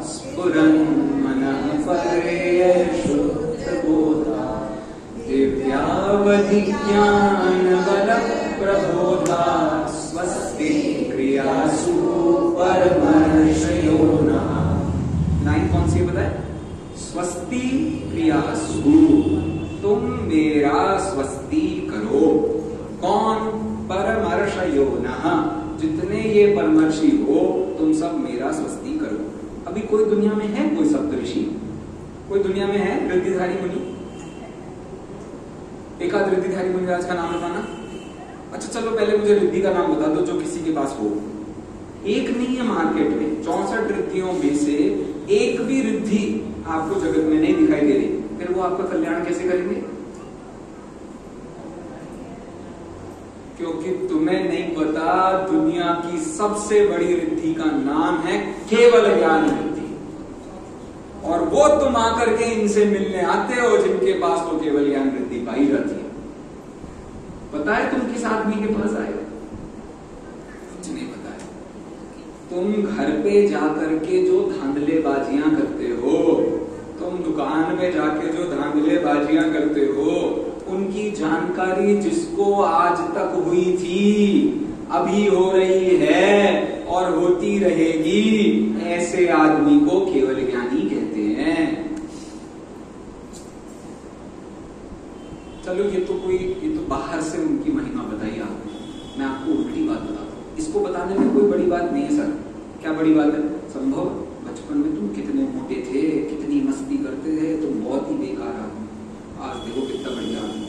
स्फुरन् मनः परेय शुद्ध बोधा दिव्यावधि ज्ञान बल प्रबोधा स्वस्ति क्रियासु परमर्षयो नः। लाइन कौन सी है बताए? स्वस्ति क्रियासु, तुम मेरा स्वस्ति करो। कौन? परमर्षयो नः, जितने ये परमर्षि हो तुम सब मेरा स्वस्ति करो। अभी कोई दुनिया में है कोई सप्तऋषि? कोई दुनिया में है रिद्धिधारी मुनि? एक आध रिद्धिधारी मुनिराज का नाम बताना। अच्छा चलो पहले मुझे रिद्धि का नाम बता दो जो किसी के पास हो। एक नहीं है मार्केट में, 64 रिद्धियों में से एक भी रिद्धि आपको जगत में नहीं दिखाई दे रही, फिर वो आपका कल्याण कैसे करेंगे? क्योंकि तुम्हें नहीं पता दुनिया की सबसे बड़ी रिद्धि का नाम है केवल ज्ञान रिद्धि। और वो तुम आकर के इनसे मिलने आते हो जिनके पास वो केवल ज्ञान रिद्धि पाई जाती है। पता है तुम किस आदमी के पास आए? कुछ नहीं पता है। तुम घर पे जाकर के जो धांधलेबाजियां करते हो, तुम दुकान में जाके जो धांधलेबाजियां करते हो, उनकी जानकारी जिसको आज तक हुई थी, अभी हो रही है और होती रहेगी, ऐसे आदमी को केवल ज्ञानी कहते हैं। चलो ये तो बाहर से उनकी महिमा बताई आपने, मैं आपको उल्टी बात बताता हूँ। इसको बताने में कोई बड़ी बात नहीं है सर। क्या बड़ी बात है? संभव बचपन में तुम कितने मोटे थे, कितनी मस्ती करते थे, तुम बहुत ही बेकार आदमी, आज देखो कितना बढ़िया आदमी।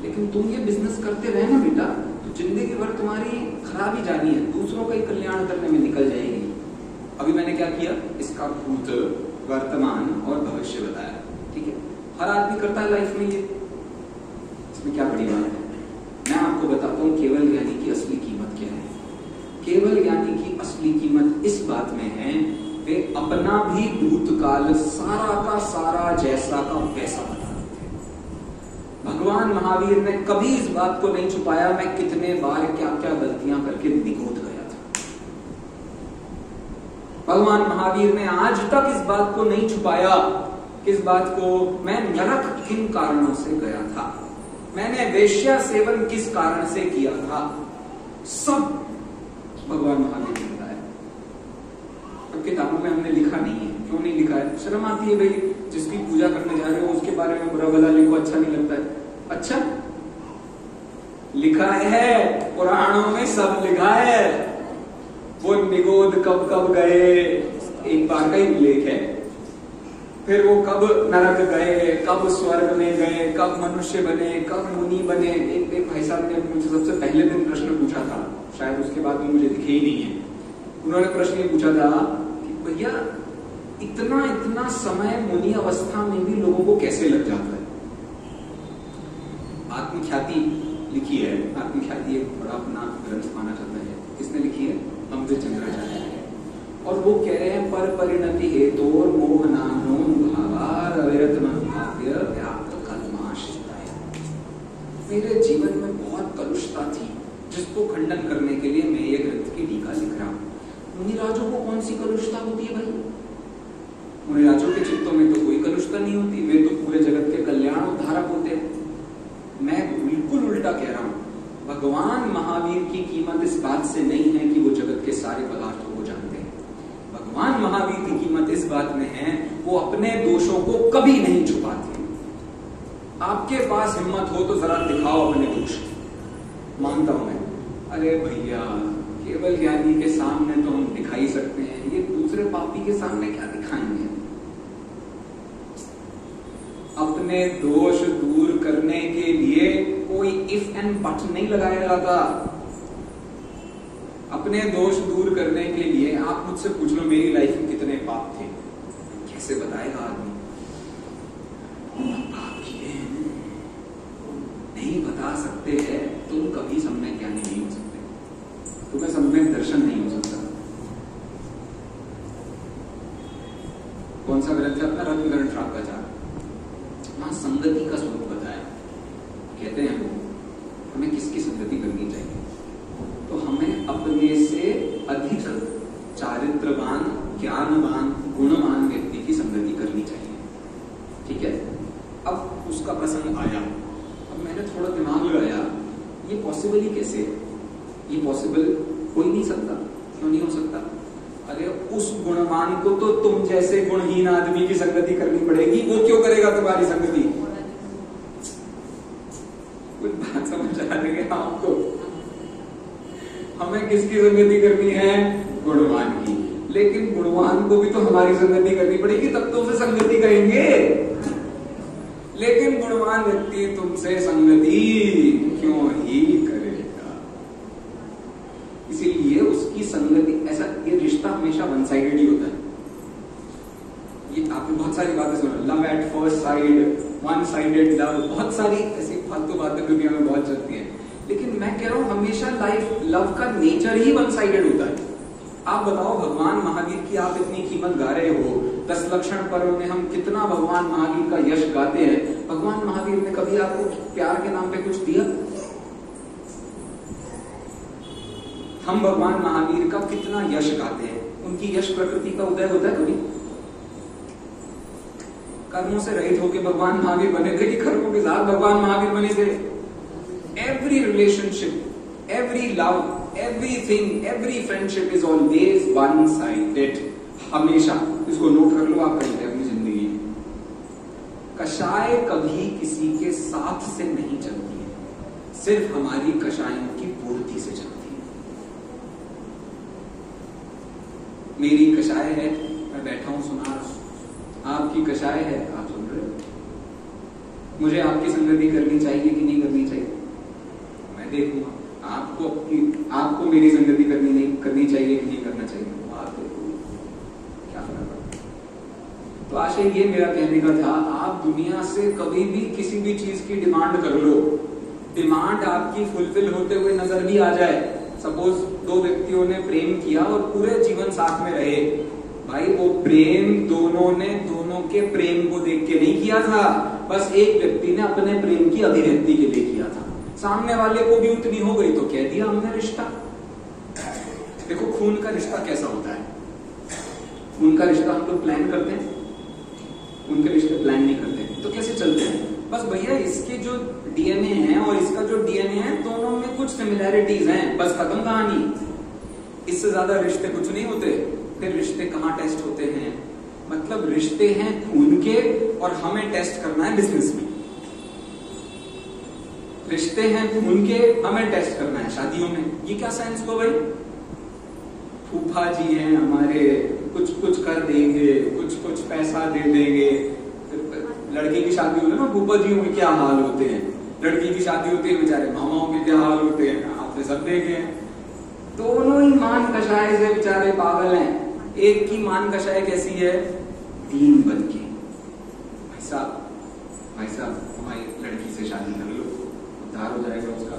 लेकिन तुम ये बिजनेस करते रहे ना बेटा, तो जिंदगी भर तुम्हारी खराब ही जानी है, दूसरों का ही कल्याण करने में निकल जाएगी। अभी मैंने क्या किया? इसका भूत, वर्तमान और भविष्य बताया, ठीक है। हर आदमी करता है लाइफ में ये, इसमें क्या बड़ी बात है? मैं आपको बताता हूँ केवल ज्ञानी की असली कीमत क्या है। केवल ज्ञानी की असली कीमत इस बात में है, वे अपना भी भूतकाल सारा का सारा जैसा का वैसा बता देते हैं। भगवान महावीर ने कभी इस बात को नहीं छुपाया मैं कितने बार क्या क्या गलतियां करके निगोद गया था। भगवान महावीर ने आज तक इस बात को नहीं छुपाया, किस बात को? मैं नरक किन कारणों से गया था, मैंने वेश्या सेवन किस कारण से किया था, सब भगवान महावीर ने बताया। अब किताबों में हमने लिखा नहीं है। क्यों नहीं लिखा है? शर्म आती है भाई, जिसकी पूजा करने जा रहे हो उसके बारे में बुरा भला लिखो, अच्छा नहीं लगता है। अच्छा लिखा है, पुराणों में सब लिखा है। वो निगोद कब कब गए, एक बार का ही उल्लेख है। फिर वो कब नरक गए, कब स्वर्ग में गए, कब मनुष्य बने, कब मुनि बने। एक भाई साहब ने मुझसे सबसे पहले दिन प्रश्न पूछा था, शायद उसके बाद में मुझे दिखे ही नहीं है। उन्होंने प्रश्न ये पूछा था कि भैया इतना इतना समय मुनि अवस्था में भी लोगों को कैसे लग जाता है? आत्मख्याति लिखी है, आत्मख्याति एक बड़ा अपना ग्रंथ माना जाता है। किसने लिखी है? अमृतचंद्राचार्य। और वो कह रहे हैं पर परिणति हेतु मोहनानो भावार अविरत भाव्य व्याप्त कल्माश्रिताय। मेरे जीवन में बहुत कलुषता थी जिसको खंडन करने के लिए मैं ये ग्रंथ की टीका लिख रहा हूँ। मुनिराजों को कौन सी कलुषता होती है भाई? मुनिराजों के चित्तों में तो कोई कलुषता नहीं होती, वे तो पूरे जगत के कल्याण उद्धारक होते हैं। मैं बिल्कुल उल्टा कह रहा हूँ। भगवान महावीर की कीमत इस बात से नहीं है कि वो जगत के सारे पदार्थों को जानते हैं। भगवान महावीर की कीमत इस बात में है, वो अपने दोषों को कभी नहीं छुपाते। आपके पास हिम्मत हो तो जरा दिखाओ अपने दोष, मानता हूं मैं। अरे भैया केवल ज्ञानी के सामने तो हम दिखा ही सकते हैं, ये दूसरे पापी के सामने क्या दिखाएंगे? अपने दोष दूर करने के लिए कोई इफ एंड बट नहीं लगाया जाता। अपने दोष दूर करने के लिए आप मुझसे पूछ लो मेरी लाइफ में कितने पाप थे, कैसे बताएगा आदमी? पाप किए नहीं बता जा सकते हैं, तुम कभी सम्यक ज्ञानी नहीं हो सकते, तुम्हें सम्यक दर्शन नहीं हो सकता। कौन सा ग्रंथ है अपना? रत्नकरण श्रावकाचार। वहां संगति का स्वरूप बताया। कहते हैं वो हमें किसकी संगति करनी चाहिए, तो हमें अपने से अधिक चारित्रवान, ज्ञानवान, गुणवान व्यक्ति की संगति करनी चाहिए। ठीक है, अब उसका प्रसंग आया, अब मैंने थोड़ा दिमाग लगाया, ये पॉसिबल ही कैसे? ये पॉसिबल हो ही नहीं सकता। क्यों नहीं हो सकता? अरे उस गुणवान को तो तुम जैसे गुणहीन आदमी की संगति करनी पड़ेगी, वो क्यों करेगा तुम्हारी संगति? कुछ बात समझ आ रही है आपको? हमें किसकी संगति करनी है? गुणवान की। लेकिन गुणवान को भी तो हमारी संगति करनी पड़ेगी, तब तो उसे संगति कहेंगे। लेकिन गुणवान व्यक्ति तुमसे संगति क्यों ही करेगा? इसीलिए उसकी संगति, ऐसा ये रिश्ता हमेशा वन साइडेड ही होता है। ये आपने बहुत सारी बातें सुना, love at first side, one sided love, बहुत सारी ऐसी फालतू बातें दुनिया में बहुत चलती हैं। लेकिन मैं कह रहा हूं हमेशा लाइफ, लव का नेचर ही वन साइडेड होता है। आप बताओ, भगवान महावीर की आप इतनी कीमत गा रहे हो, 10 लक्षण पर्व में हम कितना भगवान महावीर का यश गाते हैं। भगवान महावीर ने कभी आपको प्यार के नाम पे कुछ दिया? हम भगवान महावीर का कितना यश गाते हैं, उनकी यश प्रकृति का उदय होता है कभी? कर्मों से रहित होकर भगवान महावीर बने थे कि कर्मों के साथ भगवान महावीर बने थे? Every relationship, every love, everything, every friendship is always one-sided. हमेशा इसको नोट कर लो आप कहीं अपनी जिंदगी में। कषाय कभी किसी के साथ से नहीं चलती है, सिर्फ हमारी कषायों की पूर्ति से चलती है। मेरी कषाय है, मैं बैठा हूं सुना रहा हूं, आपकी कषाय है, आप सुन रहे हो। मुझे आपकी संगति करनी चाहिए कि नहीं करनी चाहिए, मैं देखूंगा। आपको मेरी संगति करनी चाहिए कि नहीं करना चाहिए, आप देखो क्या फर्क पड़ता। तो आशय ये मेरा कहने का था, आप दुनिया से कभी भी किसी भी चीज की डिमांड कर लो, डिमांड आपकी फुलफिल होते हुए नजर भी आ जाए। सपोज 2 व्यक्तियों ने प्रेम किया और पूरे जीवन साथ में रहे, भाई वो प्रेम दोनों ने दोनों के प्रेम को देख के नहीं किया था, बस एक व्यक्ति ने अपने प्रेम की अभिव्यक्ति के लिए किया था। सामने वाले को भी उतनी हो गई तो कह दिया हमने रिश्ता। देखो खून का रिश्ता कैसा होता है, खून का रिश्ता हम लोग प्लान करते हैं, उनके रिश्ते प्लान नहीं करते। तो कैसे चलते हैं? बस भैया इसके जो डीएनए है और इसका जो डीएनए है, दोनों में कुछ सिमिलैरिटीज हैं, बस खत्म कहानी। इससे ज्यादा रिश्ते कुछ नहीं होते। फिर रिश्ते कहाँ टेस्ट होते हैं? मतलब रिश्ते हैं खून के और हमें टेस्ट करना है बिजनेस में। रिश्ते हैं खून के, हमें टेस्ट करना है शादियों में। ये क्या साइंस को भाई? फूफा जी हैं हमारे, कुछ कुछ कर देंगे, कुछ कुछ पैसा दे देंगे। लड़की की शादी होती है ना, फूफा जी के क्या हाल होते हैं। लड़की की शादी होती है, बेचारे मामाओं के क्या हाल होते हैं, आपने सब देखे हैं। दोनों ही मान कषाय से बेचारे पागल हैं। एक की मान कषाय कैसी है? दीन बन के, भाई साहब हमारी लड़की से शादी कर लो, उद्धार हो जाएगा उसका।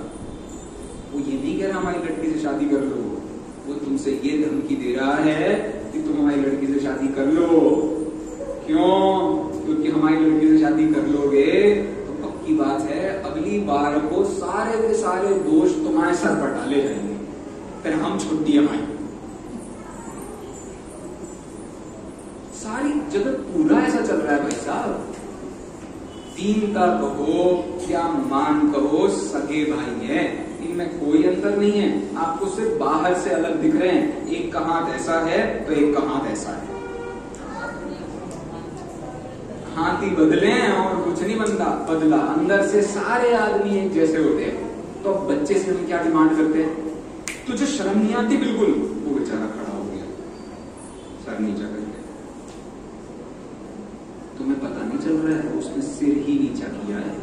वो ये नहीं कह रहा हमारी लड़की से शादी कर लो, वो तुमसे ये धमकी दे रहा है कि तुम हमारी लड़की से शादी कर लो। क्यों? क्योंकि हमारी लड़की से शादी कर लोगे तो पक्की बात है अगली बार को सारे के सारे दोष तुम्हारे सर पर डाले जाएंगे, फिर हम छुट्टियां आएंगे। सारी जगत पूरा ऐसा चल रहा है भाई साहब। दीनता कहो क्या मान कहो, सगे भाई हैं, इनमें कोई अंतर नहीं है। आपको सिर्फ बाहर से अलग दिख रहे हैं, एक का हाथ ऐसा है तो एक का हाथ ऐसा है। हाथ ही बदले और कुछ नहीं बदला, अंदर से सारे आदमी एक जैसे होते हैं। तो बच्चे से हम क्या डिमांड करते हैं? तुझे शर्म नहीं आती? बिल्कुल। वो बेचारा खड़ा हो गया सर नीचा करके, तुम्हें पता नहीं चल रहा है उसने सिर ही नीचा किया है,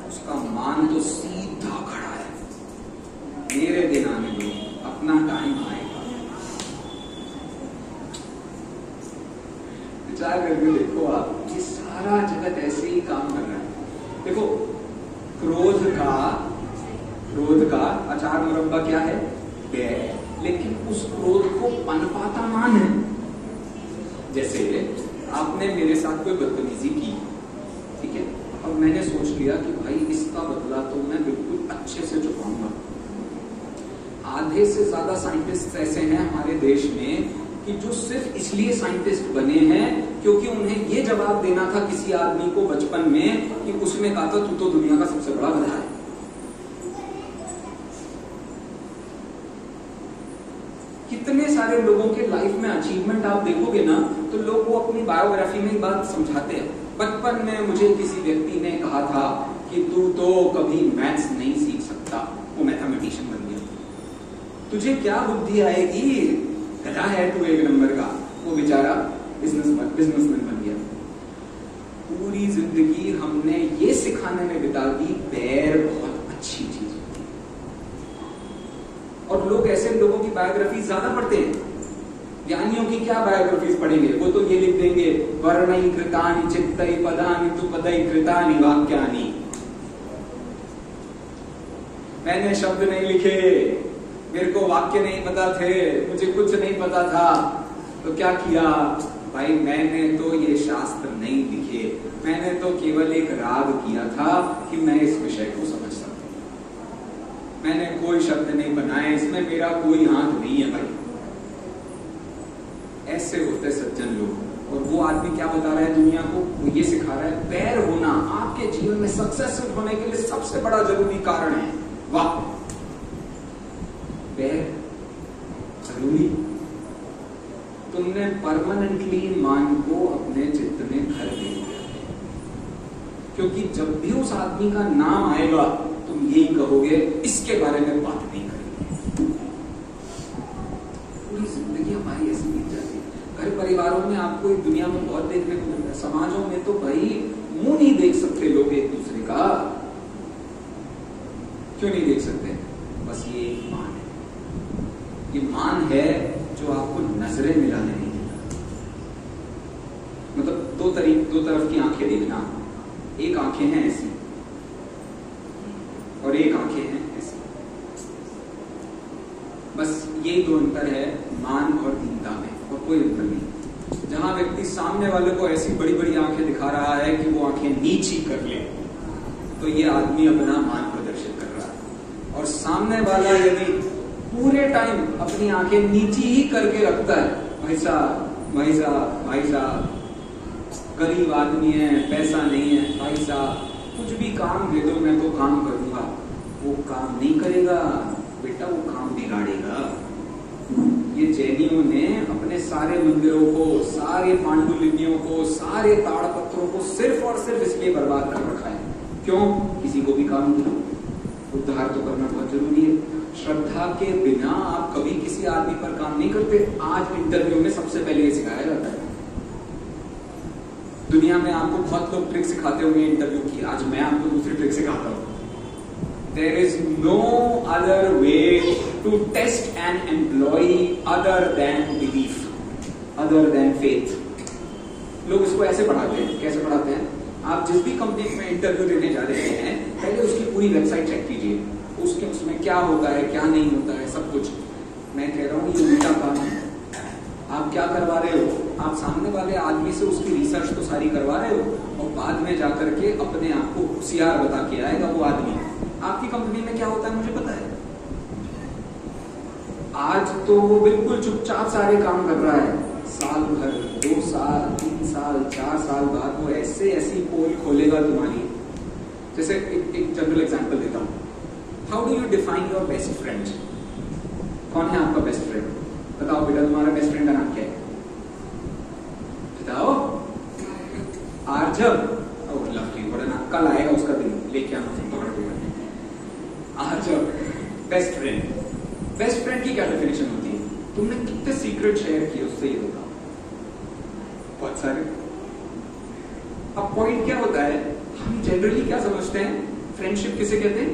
उसका मान तो सीधा खड़ा है। मेरे दिन आने दो, अपना टाइम आएगा। विचार करके देखो आप, ये सारा जगत ऐसे ही काम कर रहा है। देखो क्रोध का अचार मुरब्बा क्या है? बैर। लेकिन उस क्रोध को पनपाता मान है। जैसे आपने मेरे साथ कोई बदतमीजी की, ठीक है, अब मैंने सोच लिया कि भाई इसका बदला तो मैं बिल्कुल अच्छे से चुकाऊंगा। आधे से ज्यादा साइंटिस्ट ऐसे हैं हमारे देश में कि जो सिर्फ इसलिए साइंटिस्ट बने हैं क्योंकि उन्हें यह जवाब देना था किसी आदमी को बचपन में कि उसने कहा था तू तो दुनिया का सबसे बड़ा गधा है। कितने सारे लोगों के लाइफ में अचीवमेंट आप देखोगे ना, तो लोग वो अपनी बायोग्राफी में एक बात समझाते हैं, बचपन में मुझे किसी व्यक्ति ने कहा था कि तू तो कभी मैथ्स नहीं सीख सकता, वो मैथमेटिशियन बन गया। तुझे क्या बुद्धि आएगी, गधा है तू एक नंबर का, वो बेचारा बिजनेसमैन बन गया। पूरी जिंदगी हमने ये सिखाने में बिता दी बैर बहुत अच्छी चीज। और लोग ऐसे लोगों की बायोग्राफी ज्यादा पढ़ते हैं। ज्ञानियों की क्या बायोग्राफीज पढ़ेंगे, वो तो ये लिख देंगे वर्णई कृतानि चित्तई पदानि तु पदई कृतानि वाक्यानि। मैंने शब्द नहीं लिखे, मेरे को वाक्य नहीं पता थे, मुझे कुछ नहीं पता था, तो क्या किया भाई, मैंने तो ये शास्त्र नहीं लिखे, मैंने तो केवल एक राग किया था कि मैं इस विषय को समझ सकूं। मैंने कोई शब्द नहीं बनाए, इसमें मेरा कोई हाथ नहीं है भाई। ऐसे होते सज्जन लोग। और वो आदमी क्या बता रहा है दुनिया को, वो ये सिखा रहा है बैर होना आपके जीवन में सक्सेसफुल होने के लिए सबसे बड़ा जरूरी कारण है। वाह, बैर जरूरी। तुमने परमानेंटली मान को अपने चित्त में घर दे दिया, क्योंकि जब भी उस आदमी का नाम आएगा तुम यही कहोगे इसके बारे में बात नहीं करेंगे। पूरी जिंदगी हमारी ऐसी बीत जाती है। घर परिवारों में आपको इस दुनिया में बहुत देखने को मिलता है। समाजों में तो भाई मुंह नहीं देख सकते लोग एक दूसरे का। क्यों नहीं देख सकते? बस ये एक मान है। ये मान है जो आपको नजरें मिलाने नहीं देता। मतलब दो तरफ की आंखें देखना, एक आंखें हैं ऐसी और एक आंखें हैं ऐसी, बस ये दो अंतर है मान और दीनता में, और कोई अंतर नहीं। जहां व्यक्ति सामने वाले को ऐसी बड़ी बड़ी आंखें दिखा रहा है कि वो आंखें नीची कर ले, तो ये आदमी अपना मान प्रदर्शित कर रहा है। और सामने वाला यदि पूरे टाइम अपनी आंखें नीची ही करके रखता है, भाई साहब गरीब आदमी है, पैसा नहीं है, भाई साहब कुछ भी काम दे दो मैं तो काम करूंगा, वो काम नहीं करेगा बेटा, वो काम बिगाड़ेगा। ये जैनियों ने अपने सारे मंदिरों को, सारे पांडुलिपियों को, सारे ताड़पत्रों को सिर्फ और सिर्फ इसलिए बर्बाद कर रखा है। क्यों? किसी को भी काम नहीं, उद्धार तो करना बहुत जरूरी है। श्रद्धा के बिना आप कभी किसी आदमी पर काम नहीं करते। आज इंटरव्यू में सबसे पहले ये सिखाया जाता है। दुनिया में आपको बहुत लोग ट्रिक सिखाते होंगे इंटरव्यू की, आज मैं आपको दूसरी ट्रिक सिखाता हूं। There is no other way to test an employee other than belief, other than faith. लोग इसको ऐसे पढ़ाते हैं। कैसे पढ़ाते हैं? आप जिस भी कंपनी में इंटरव्यू देने जा रहे हैं, पहले उसकी पूरी वेबसाइट चेक कीजिए, उसमें क्या होता है क्या नहीं होता है सब कुछ। मैं कह रहा हूँ ये उल्टा काम है। आप क्या करवा रहे हो? आप सामने वाले आदमी से उसकी रिसर्च तो सारी करवा रहे हो, और बाद में जाकर के अपने आप को होशियार बता के आएगा वो आदमी। आपकी कंपनी में क्या होता है मुझे पता है। आज तो वो बिल्कुल चुपचाप सारे काम कर रहा है, साल भर, 2 साल, 3 साल, 4 साल बाद वो ऐसी पोल खोलेगा तुम्हारी। जैसे एक जनरल एग्जांपल देता हूँ। How do you define your best friend? कौन है आपका बेस्ट फ्रेंड? बताओ बेटा, तुम्हारा बेस्ट फ्रेंड का नाम क्या है? बताओ। आर्जव। लवली, बड़ा ना, कल आएगा उसका दिन, लेके आना Arjav. Best friend. Best friend की क्या डेफिनेशन होती है? तुमने कितने सीक्रेट शेयर किए उससे, ये बताओ। बहुत सारे। अब पॉइंट क्या होता है, हम जनरली क्या समझते हैं, फ्रेंडशिप किसे कहते हैं?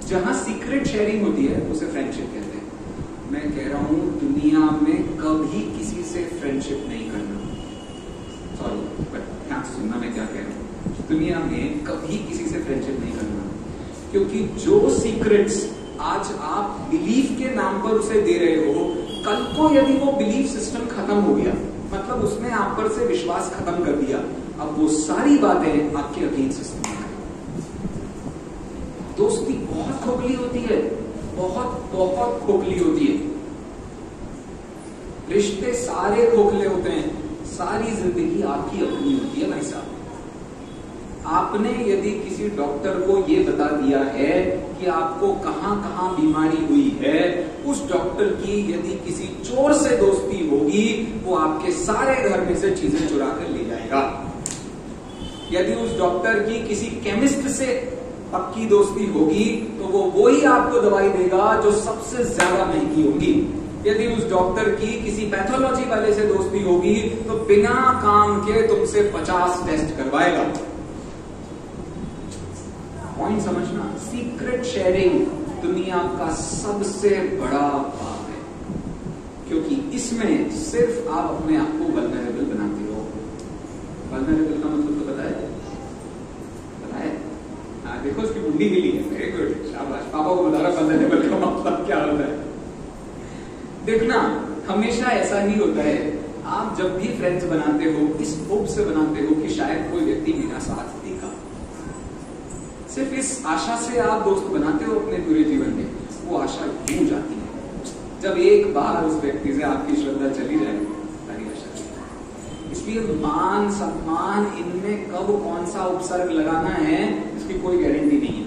जहां सीक्रेट शेयरिंग होती है उसे फ्रेंडशिप कहते हैं। मैं कह रहा हूं दुनिया में कभी किसी से फ्रेंडशिप नहीं करना। सॉरी, बट ध्यान से सुनना मैं क्या कह रहा हूं। दुनिया में कभी किसी से फ्रेंडशिप नहीं करना, क्योंकि जो सीक्रेट्स आज आप बिलीफ के नाम पर उसे दे रहे हो, कल को यदि वो बिलीफ सिस्टम खत्म हो गया, मतलब उसने आप पर से विश्वास खत्म कर दिया, अब वो सारी बातें आपके अगेंस्ट इस्तेमाल करें। दोस्ती बहुत खोखली होती है, बहुत बहुत खोखली होती है। रिश्ते सारे खोखले होते हैं, सारी जिंदगी आपकी अपनी होती है भाई साहब। आपने यदि किसी डॉक्टर को ये बता दिया है कि आपको कहां कहां बीमारी हुई है, उस डॉक्टर की यदि किसी चोर से दोस्ती होगी, वो आपके सारे घर में से चीजें चुरा कर ले जाएगा। यदि उस डॉक्टर की किसी केमिस्ट से पक्की दोस्ती होगी, तो वो ही आपको दवाई देगा जो सबसे ज्यादा महंगी होगी। यदि उस डॉक्टर की किसी पैथोलॉजी वाले से दोस्ती होगी, तो बिना काम के तुमसे 50 टेस्ट करवाएगा। पॉइंट समझना, सीक्रेट शेयरिंग दुनिया का सबसे बड़ा पाप है, क्योंकि इसमें सिर्फ आप अपने आप को वल्नरेबल बनाते हो। वल्नरेबल का मतलब तो पता है? पता है? हाँ, देखो उसकी बुंदी मिली है। वेरी गुड, शाबाश। पापा को बता रहा वल्नरेबल का मतलब क्या होता है। देखना, हमेशा ऐसा ही होता है। आप जब भी फ्रेंड्स बनाते हो, इस होप से बनाते हो कि शायद कोई व्यक्ति मेरा साथ देगा। सिर्फ इस आशा से आप दोस्त बनाते हो अपने पूरे जीवन में, वो आशा डूब जाती है जब एक बार उस व्यक्ति से आपकी श्रद्धा चली जाए, सारी आशा चली। इसलिए मान सम्मान इनमें कब कौन सा उपसर्ग लगाना है, इसकी कोई गारंटी नहीं है।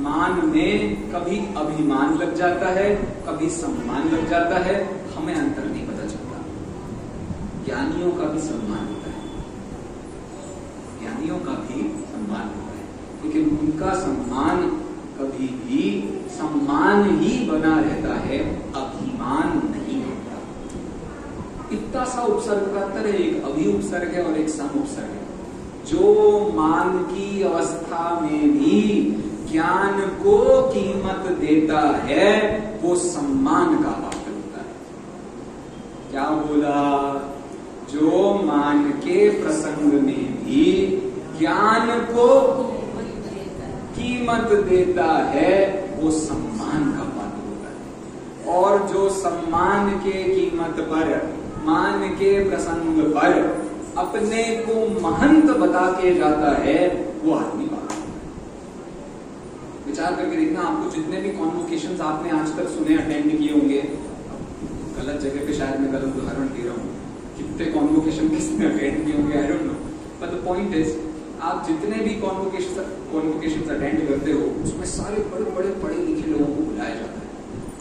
मान में कभी अभिमान लग जाता है, कभी सम्मान लग जाता है, हमें अंतर नहीं पता चलता। ज्ञानियों का भी सम्मान होता है, ज्ञानियों का भी सम्मान होता है, लेकिन उनका सम्मान कभी भी सम्मान ही बना रहता है, अभिमान नहीं होता। इतना सा उपसर्ग का अंतर है, एक अभि उपसर्ग है और एक सम उपसर्ग है। जो मान की अवस्था में भी ज्ञान को कीमत देता है, वो सम्मान का पात्र होता है। क्या बोला? जो मान के प्रसंग में भी ज्ञान को कीमत देता है, वो सम्मान का पात्र होता है। और जो सम्मान के कीमत पर, मान के प्रसंग पर अपने को महंत बता के जाता है, वो आदमी पागल। विचार करके देखना, आपको जितने भी कॉन्वोकेशंस आपने आज तक सुने, अटेंड किए होंगे, गलत जगह पे शायद मैं गलत उदाहरण दे रहा हूँ, कितने कॉन्वोकेशन किसने अटेंड किए होंगे, I don't know, but the point is, आप जितने भी कॉन्वोकेशंस अटेंड करते हो, उसमें सारे बड़े बड़े पढ़े लिखे लोगों को बुलाया जाता है,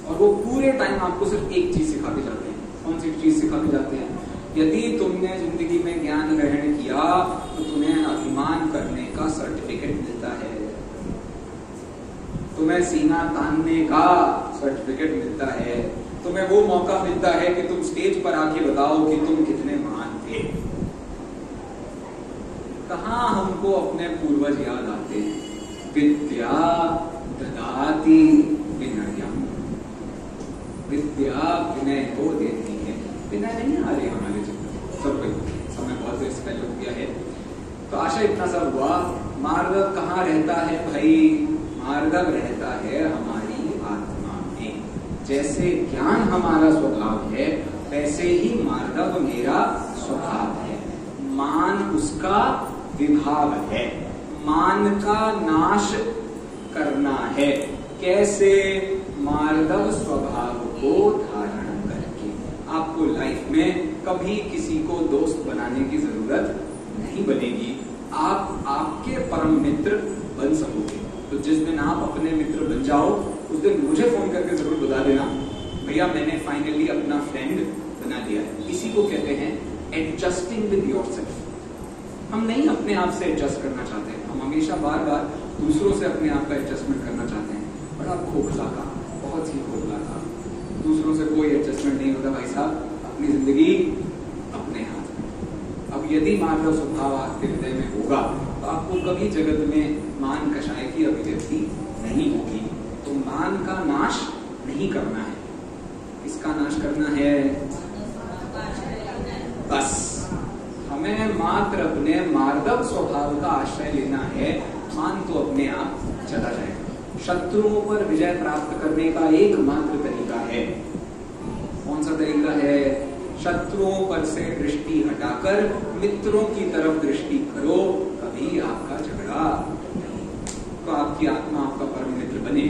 और वो पूरे टाइम आपको सिर्फ एक चीज सिखा के जाते हैं। कौन सी चीज सिखा के जाते हैं? यदि तुमने जिंदगी में ज्ञान ग्रहण किया, तो तुम्हें अभिमान करने का सर्टिफिकेट मिलता है, तुम्हें सीना तानने का सर्टिफिकेट मिलता है, तुम्हें वो मौका मिलता है कि तुम स्टेज पर आके बताओ कि तुम कितने महान थे। कहां हमको अपने पूर्वज याद आते हैं? विद्या ददाति विनयम, विद्या विनय को देती है। विनय नहीं आ रही हमारे जीवन सब कोई, समय बहुत स्पेल हो गया है, तो आशा इतना सा हुआ। मार्गव कहाँ रहता है भाई? मार्गव रहता है हमारी आत्मा में। जैसे ज्ञान हमारा स्वभाव है, वैसे ही मार्गव मेरा स्वभाव है। मान उसका विभाव है, मान का नाश करना है। कैसे? मार्गव स्वभाव को धारण करके। आपको लाइफ में कभी किसी को दोस्त बनाने की जरूरत नहीं बनेगी, आप आपके परम मित्र बन सकोगे। तो जिस दिन आप अपने मित्र बन जाओ, उस दिन मुझे फोन करके जरूर बता देना, भैया मैंने फाइनली अपना फ्रेंड बना लिया है। इसी को कहते हैं एडजस्टिंग विद योरसेल्फ। हम नहीं अपने आप से एडजस्ट करना चाहते हैं, हम हमेशा बार बार दूसरों से अपने आप का एडजस्टमेंट करना चाहते हैं। बड़ा खोखला का, बहुत ही खोखला का। दूसरों से कोई एडजस्टमेंट नहीं होता भाई साहब, अपनी जिंदगी अपने हाथ में। अब यदि मार्गव स्वभाव आपके हृदय में होगा, तो आपको कभी जगत में मान कषाय की अभिव्यक्ति नहीं होगी। तो मान का नाश नहीं करना है, इसका नाश करना है। बस हमें मात्र अपने मार्गव स्वभाव का आश्रय लेना है अपमान तो अपने आप चला जाएगा। शत्रुओं पर विजय प्राप्त करने का एकमात्र तरीका है, कौन सा तरीका है? शत्रुओं पर से दृष्टि हटाकर मित्रों की तरफ दृष्टि करो, कभी आपका झगड़ा, तो आपकी आत्मा आपका परम मित्र बने।